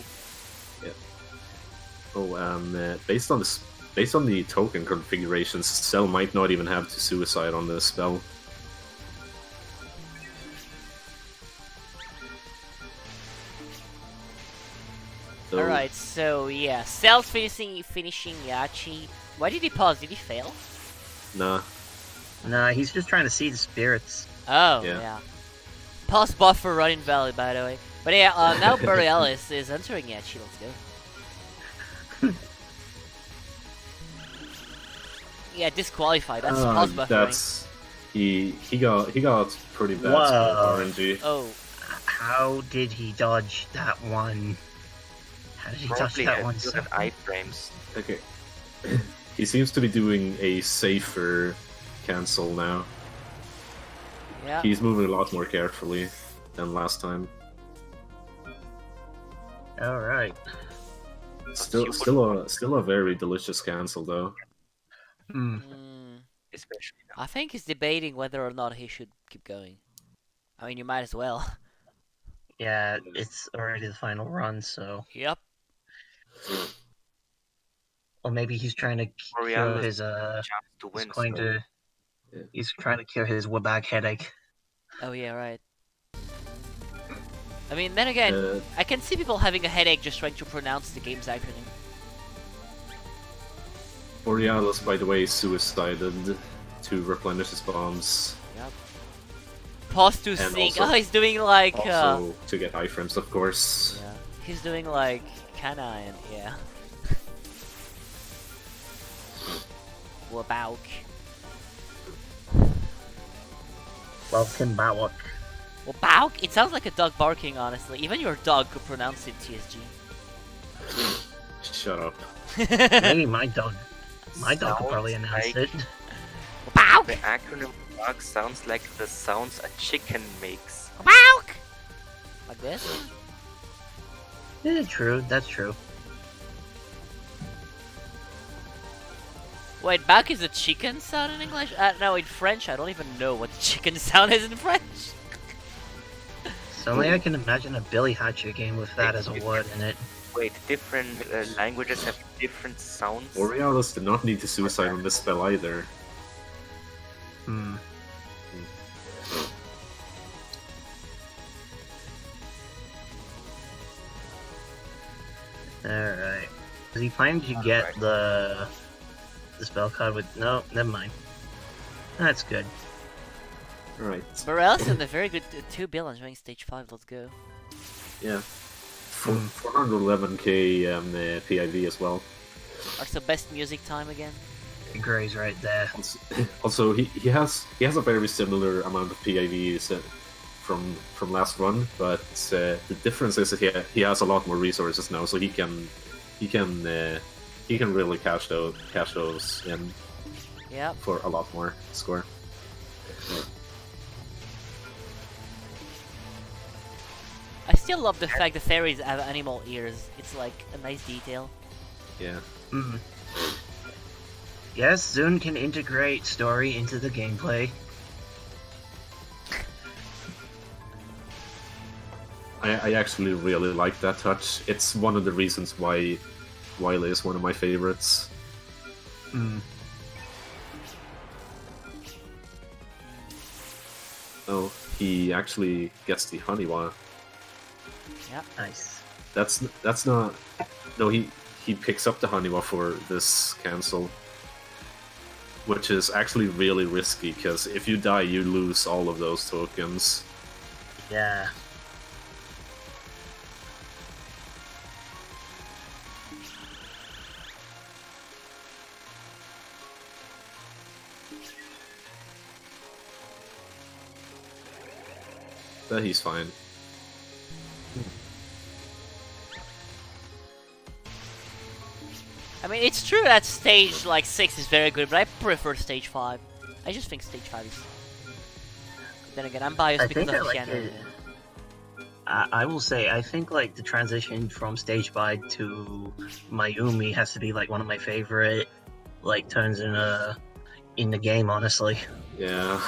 Oh, based on the token configurations, SEL might not even have to suicide on this spell. So, Alright, so yeah, SEL's finishing Yachi. Why did he pause? Did he fail? Nah. Nah, he's just trying to see the spirits. Oh, Yeah. yeah. Pause buffer running valid, by the way. But yeah, now Borealis is entering Yachi. Let's go. Yeah, disqualified. That's pause buffering. That's he got pretty bad Whoa. RNG. Oh, How did he dodge that one? How did he dodge Probably that has one? good So... iframes. Okay. He seems to be doing a safer cancel now. yeah. He's moving a lot more carefully than last time. All right. Still a very delicious cancel though. Hmm. Especially now. I think he's debating whether or not he should keep going. I mean, you might as well. Yeah, it's already the final run, so... Yep. Or maybe he's trying to cure Borealis his, chance to he's win. going So to... Yeah. He's trying to cure his back headache. Oh yeah, right. I mean, then again, I can see people having a headache just trying to pronounce the game's acronym. Borealis, by the way, suicided to replenish his bombs. Yep. Pause to And sing. also- Oh, he's doing like. Also to get iframes, of course. Yeah. He's doing like Canine. Yeah. WBaWC. Welcome, Bawok. WBaWC? It sounds like a dog barking, honestly. Even your dog could pronounce it TSG. Shut up. Maybe my dog could probably Sounds announce like- it. the WBaWC! acronym bug sounds like the sounds a chicken makes. WBaWC! Like this? Yeah, true. That's true. Wait, BAWC is a chicken sound in English? No, in French, I don't even know what the chicken sound is in French. Suddenly I can imagine a Billy Hatcher game with that as a word in it. Wait, different languages have different sounds. Borealis did not need to suicide on this spell either. Hmm. Alright. Is he planning to get the spell card with... No, never mind. That's good. Alright. Borealis and a very good 2 bill enjoying stage 5, let's go. Yeah. 411k PIV as well. Also, best music time again. Gray's right there. Also, he has a very similar amount of PIV from last run, but the difference is that he has a lot more resources now, so he can really cash those in Yep. for a lot more score. I still love the fact the fairies have animal ears. It's like a nice detail. Yeah. Mm. Yes, Zune can integrate story into the gameplay. I actually really like that touch. It's one of the reasons why Wily is one of my favorites. Mm. Oh, he actually gets the Honeywa. Yep. Nice. That's not. No, he picks up the Honeywa for this cancel, which is actually really risky because if you die, you lose all of those tokens. Yeah. But he's fine. I mean, it's true that stage like 6 is very good, but I prefer stage 5. I just think stage 5 is... Then again, I'm biased I because think I of like piano. it. I will say, I think like the transition from stage 5 to Mayumi has to be like one of my favorite like turns in the game, honestly. Yeah.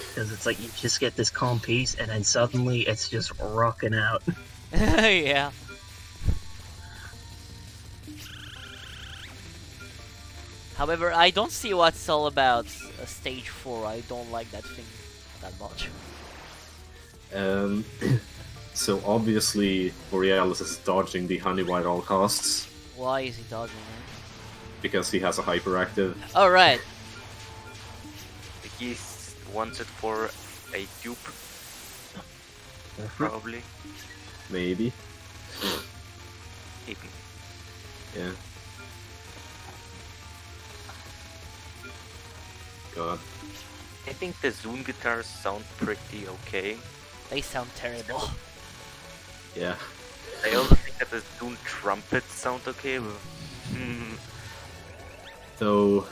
Because it's like you just get this calm piece and then suddenly it's just rocking out. Yeah. However, I don't see what's all about stage 4. I don't like that thing that much. So obviously Borealis is dodging the Honeywire at all costs Why is he dodging it? because he has a hyperactive. Oh, right. He wants it for a dupe, probably. Maybe. Maybe. Yeah. God. I think the Zoom guitars sound pretty okay. They sound terrible. Yeah. I also think that the Zoom trumpets sound okay, but... Though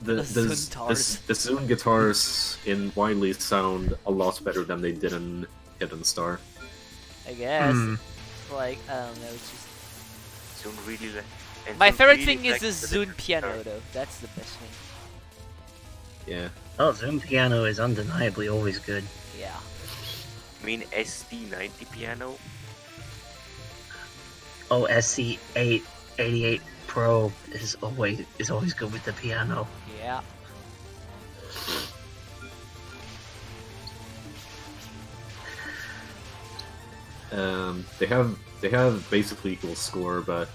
the Zuntars. the Zoom guitars in Wily sound a lot better than they did in Hidden Star. I guess. Like, I don't know, it's just... Zoom really and My Zoom favorite really thing is likes the Zune different piano, guitar. though. That's the best thing. Yeah. Oh, Zoom piano is undeniably always good. Yeah. I mean SD90 piano? Oh, SC888 Pro is always good with the piano. Yeah. They have basically equal score, but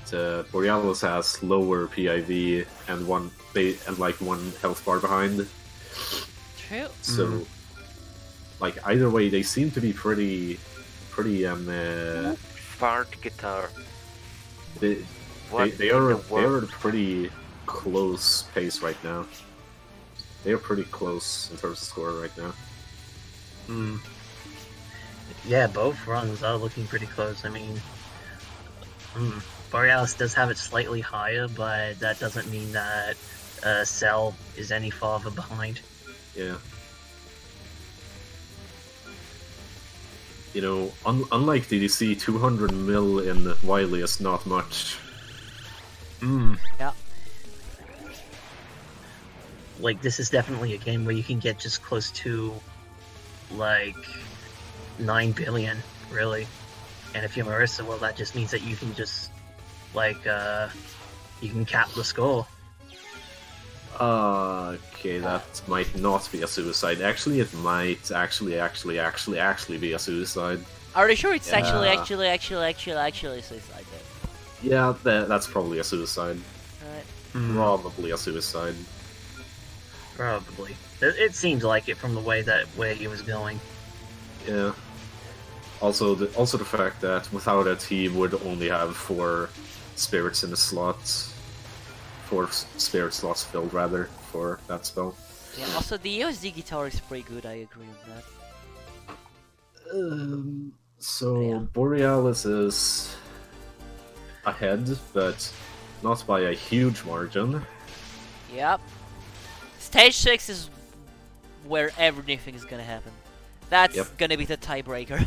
Borealis has lower PIV and one health bar behind. True. So, like either way, they seem to be pretty. Fart guitar. They What they in are the world? at a pretty close pace right now. They are pretty close in terms of score right now. Yeah, both runs are looking pretty close. I mean, Borealis does have it slightly higher, but that doesn't mean that SEL is any farther behind. Yeah. You know, unlike DDC, 200 mil in Wily is not much. Yeah. Like, this is definitely a game where you can get just close to, like, 9 billion, really. And if you're Marissa, well, that just means that you can just, like, you can cap the score. Okay, that might not be a suicide. Actually, it might actually be a suicide. Are you sure it's Yeah. actually suicide though? Yeah, that's probably a suicide. Alright. Probably a suicide. Probably. It seems like it from the way he was going. Yeah. Also the fact that without it, he would only have 4 spirits in the slots. 4 spirit slots filled, rather, for that spell. Yeah, also the USD guitar is pretty good, I agree on that. So Yeah. Borealis is ahead, but not by a huge margin. Yep. Stage 6 is where everything is gonna happen. That's Yep. gonna be the tiebreaker.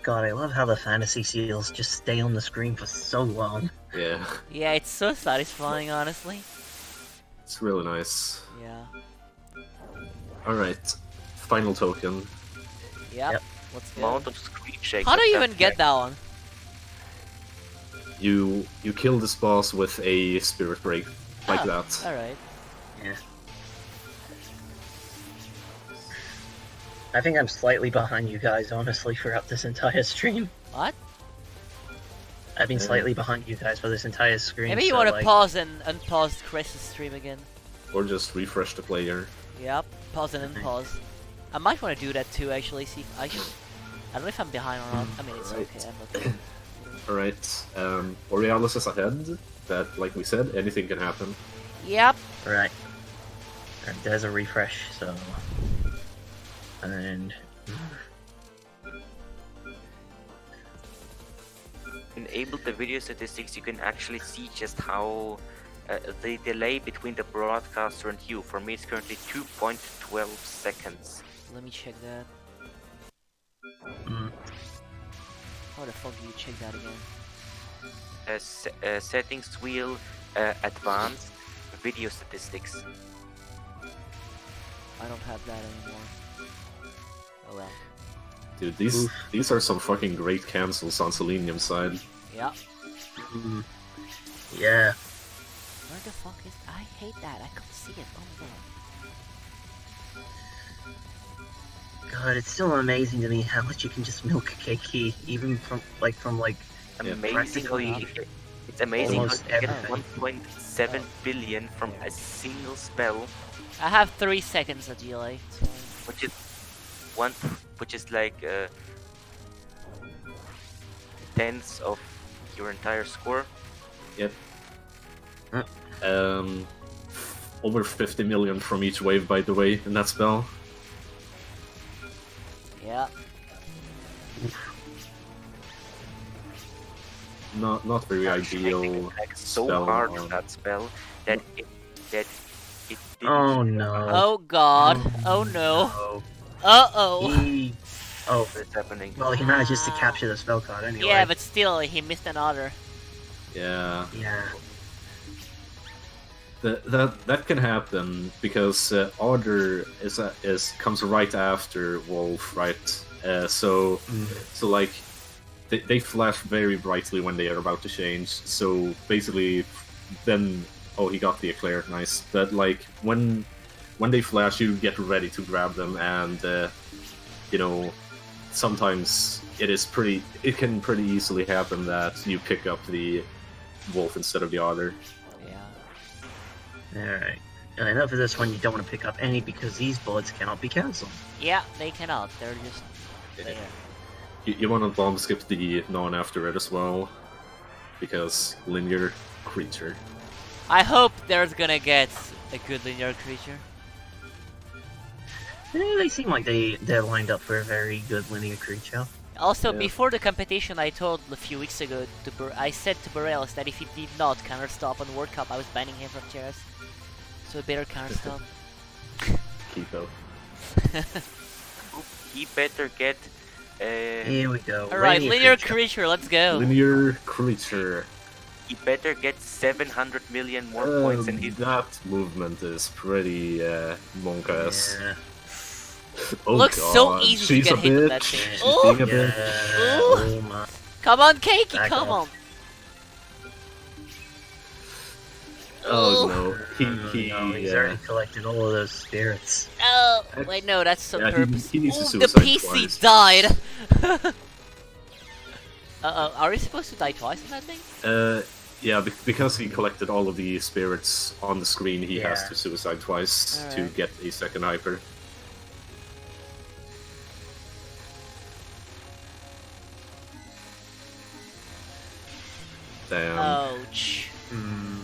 God, I love how the fantasy seals just stay on the screen for so long. Yeah, Yeah, it's so satisfying, honestly. it's really nice. Yeah. Alright, final token. Yep. Let's go. Amount of screen shake. How do you that even get that one? You kill this boss with a spirit break, like that. Alright. Yeah. I think I'm slightly behind you guys, honestly, throughout this entire stream. What? I've been Yeah. slightly behind you guys for this entire screen. Maybe you so, want to like, pause and unpause Chris's stream again. Or just refresh the player. Yep. Pause and unpause. I might want to do that too, actually. See if I can. I don't know if I'm behind or not. I mean, it's Right. okay. I'm not. Alright, Borealis is ahead, but like we said, anything can happen. Yep. Right. Alright, there's a refresh, so... And... Enable the video statistics, you can actually see just how the delay between the broadcaster and you. For me, it's currently 2.12 seconds. Let me check that. How the fuck do you check that again? Settings wheel, advanced, video statistics. I don't have that anymore. Oh well. Dude, these are some fucking great cancels on Selenium side. Yeah. Yeah. Where the fuck is... I hate that. I can't see it. Oh no. God, it's still amazing to me how much you can just milk a Keiki, even from Amazingly, it's amazing how almost you get everything. 1.7 billion from a single spell, I have 3 seconds of delay. It's fine. which is like tenths of your entire score. Yep. Over 50 million from each wave, by the way, in that spell. Yeah. Not very ideal. So spell hard on- on that spell that it didn't Oh no. Oh god. Oh no. Oh. Uh-oh. Oh, what's happening. well, he manages to capture the spell card anyway. Yeah, but still, he missed another. Yeah. Yeah. That can happen because Order comes right after Wolf, right? So like they flash very brightly when they are about to change. So basically, then he got the eclair, nice. But like when they flash, you get ready to grab them, and sometimes it can pretty easily happen that you pick up the Wolf instead of the Otter. Yeah. Alright. Enough of this one, you don't want to pick up any because these bullets cannot be cancelled. Yeah, they cannot. They're just there. You want to bomb skip the non after it as well, because linear creature. I hope there's gonna get a good linear creature. They seem like they're lined up for a very good linear creature. Also, Yeah. before the competition, I told a few weeks ago, I said to Borealis that if he did not counter stop on World Cup, I was banning him from chairs. So better counter stop. Keep out. He better get Here we go. Alright, linear creature, let's go. Linear creature. he better get 700 million more points than he That movement is pretty monk-ass. Yeah. Oh Looks god, so easy to she's get a hit with bitch. that thing. She's Oh! being a Yeah. bitch. Oh my. Come on, Keiki, Back come off. on. Oh no, he No, he's already collected all of those spirits. Oh, wait, no, that's some Yeah, purpose. he needs to Ooh, the suicide PC twice. died. Are we supposed to die twice in that thing? Yeah, because he collected all of the spirits on the screen, he has Yeah. to suicide twice to Alright. get a second hyper. Damn. Ouch. Hmm.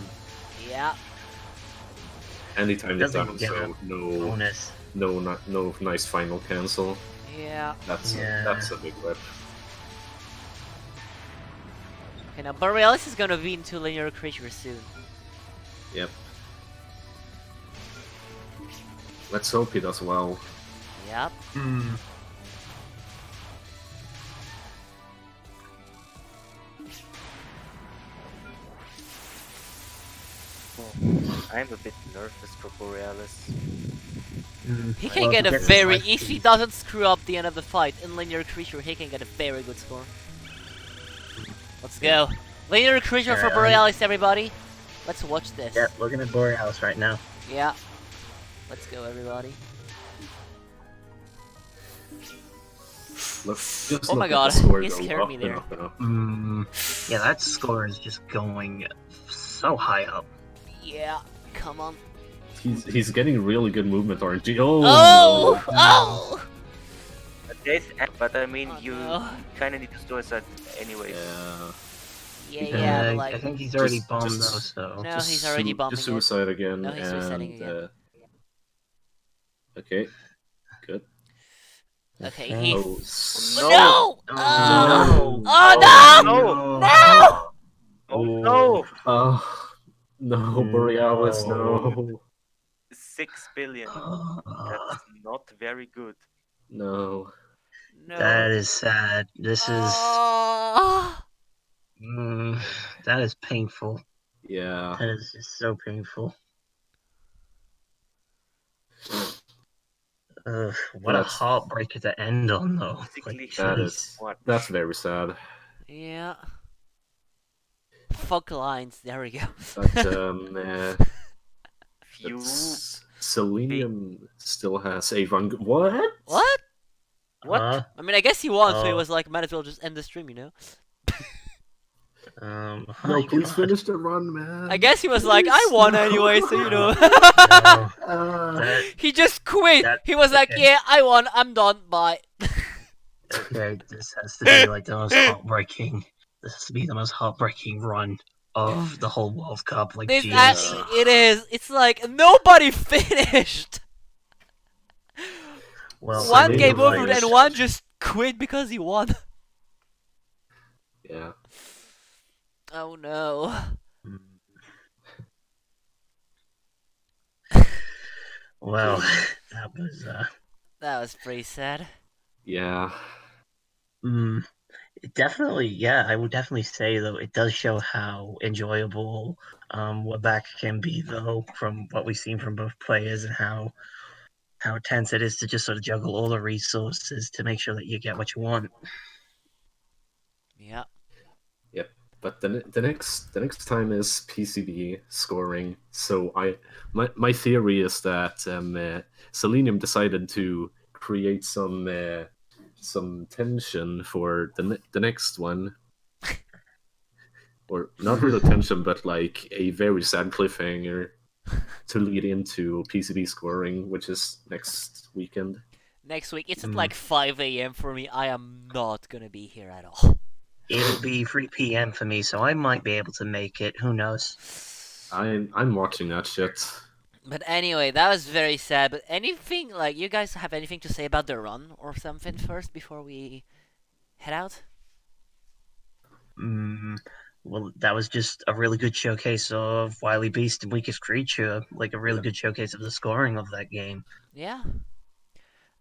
Yeah. Anytime this Doesn't happens, get so Bonus. no nice final cancel. Yeah. That's Yeah. that's a big whip. Okay, now Borealis is gonna be into linear creature soon. Yep. Let's hope he does well. Yep. Hmm. I'm a bit nervous for Borealis. He can Well, get a gets his very, life if he piece. doesn't screw up the end of the fight in linear creature, he can get a very good score. Let's go. Linear creature for Yeah. Borealis, everybody. Let's watch this. Yep, looking at Borealis right now. Yeah. Let's go, everybody. Just Oh my look at god, the score he go scared up me and there. up and up. Yeah, that score is just going so high up. Yeah. Come on. He's getting really good movement RNG. Oh! Oh! No. Oh! But I mean, Oh, you no. kind of need to suicide anyways. Yeah. Yeah, but I like... think he's already Just- bombed just- those, so. No, he's already bombing Just it. suicide again. No, he's suiciding and, again. Okay. Good. Okay, Okay. he... Oh, No! Oh, Oh! no. Oh, no! No! Oh no! No, Borealis, no. 6 billion. That's not very good. No. No. That is sad. This is Ah. that is painful. Yeah. That is just so painful. What a That's- heartbreaker to end on, though. Like, Basically, jeez. That's very sad. Yeah. Fuck lines. There we go. But few Selenium still has a run. What? What? what? I mean, I guess he won, so he Oh. was like, might as well just end the stream, you know? No, My please God. finish the run, man. I guess he was like, I Please, won no. anyway, so you know. No. Uh, That- He just quit. That- He was like, okay. yeah, I won. I'm done. Bye. Okay, this has to be like the most heartbreaking. This has to be the most heartbreaking run of the whole World Cup. Like, This jeez. it is. It's like nobody finished. Well, One Selenium game over finished. and one just quit because he won. yeah. Oh no. Well, that was That was pretty sad. Yeah. definitely, yeah. I would definitely say though it does show how enjoyable WBaWC can be, though, from what we've seen from both players, and how tense it is to just sort of juggle all the resources to make sure that you get what you want. Yeah. But the next time is PCB scoring. So my theory is that Selenium decided to create some tension for the next one, or not really tension, but like a very sad cliffhanger to lead into PCB scoring, which is next weekend. Next week, it's at Mm. like 5 a.m. for me. I am not gonna be here at all. It'll be 3 p.m. for me, so I might be able to make it. Who knows? I'm watching that shit. But anyway, that was very sad. But anything, like, you guys have anything to say about the run or something first before we head out? Well, that was just a really good showcase of Wily Beast and Weakest Creature. Like, a really good showcase of the scoring of that game. Yeah.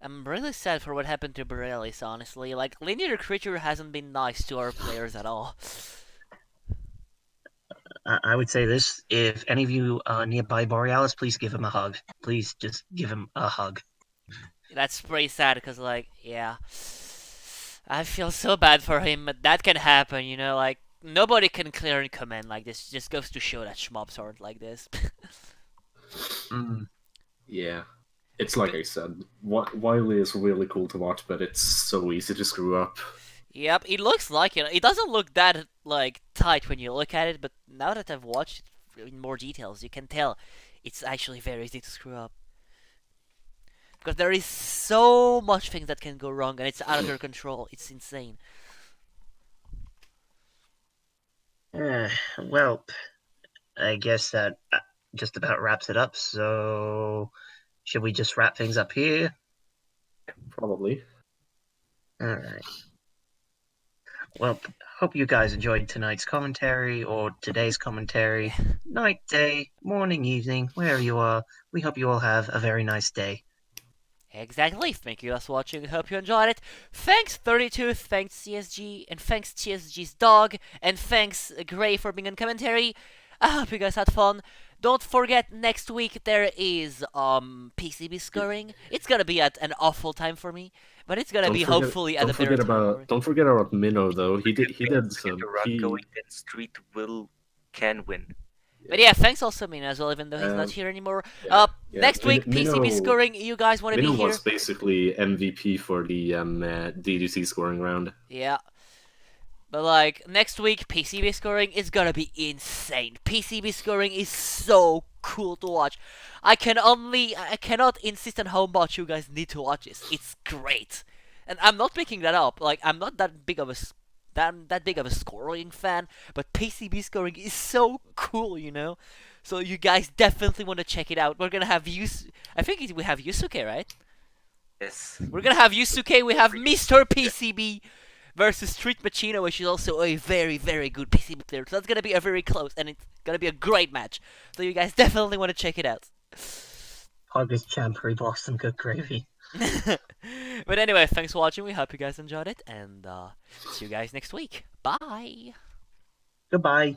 I'm really sad for what happened to Borealis, honestly. Like, Linear Creature hasn't been nice to our players at all. I would say this: if any of you are nearby Borealis, please give him a hug. Please just give him a hug. That's pretty sad, because, like, yeah. I feel so bad for him, but that can happen, you know? Like, nobody can clear in command like this. It just goes to show that schmobs aren't like this. Yeah. It's like I said, Wily is really cool to watch, but it's so easy to screw up. Yep, it looks like it. It doesn't look that, like, tight when you look at it, but now that I've watched it in more details, you can tell it's actually very easy to screw up. Because there is so much things that can go wrong, and it's out of your control. It's insane. Well, I guess that just about wraps it up. So, should we just wrap things up here? Probably. All right. Well, hope you guys enjoyed tonight's commentary, or today's commentary. Night, day, morning, evening, wherever you are. We hope you all have a very nice day. Exactly. Thank you guys for watching. Hope you enjoyed it. Thanks 32, thanks CSG, and thanks TSG's dog, and thanks Gray for being on commentary. I hope you guys had fun. Don't forget, next week there is PCB scoring. It's gonna be at an awful time for me, but it's gonna be hopefully at a better time. Don't forget about Minnow though. He did some. The run going, then Street can win. But yeah, thanks also Mina as well, even though he's not here anymore. yeah, Next week, PCB Minnow- scoring. You guys want to be Minnow here? was basically MVP for the DDC scoring round. Yeah. But like, next week, PCB scoring is gonna be insane. PCB scoring is so cool to watch. I cannot insist on how much you guys need to watch this. It's great. And I'm not making that up. Like, I'm not that big of a scoring fan, but PCB scoring is so cool, you know? So you guys definitely want to check it out. We're gonna have I think we have Yusuke, right? Yes. We're gonna have Yusuke, we have Mr. PCB versus Street Machino, which is also a very, very good PCB player. So that's gonna be a very close, and it's gonna be a great match. So you guys definitely want to check it out. August Champery Boston Good Gravy. But anyway, thanks for watching. We hope you guys enjoyed it, and see you guys next week. Bye. Goodbye.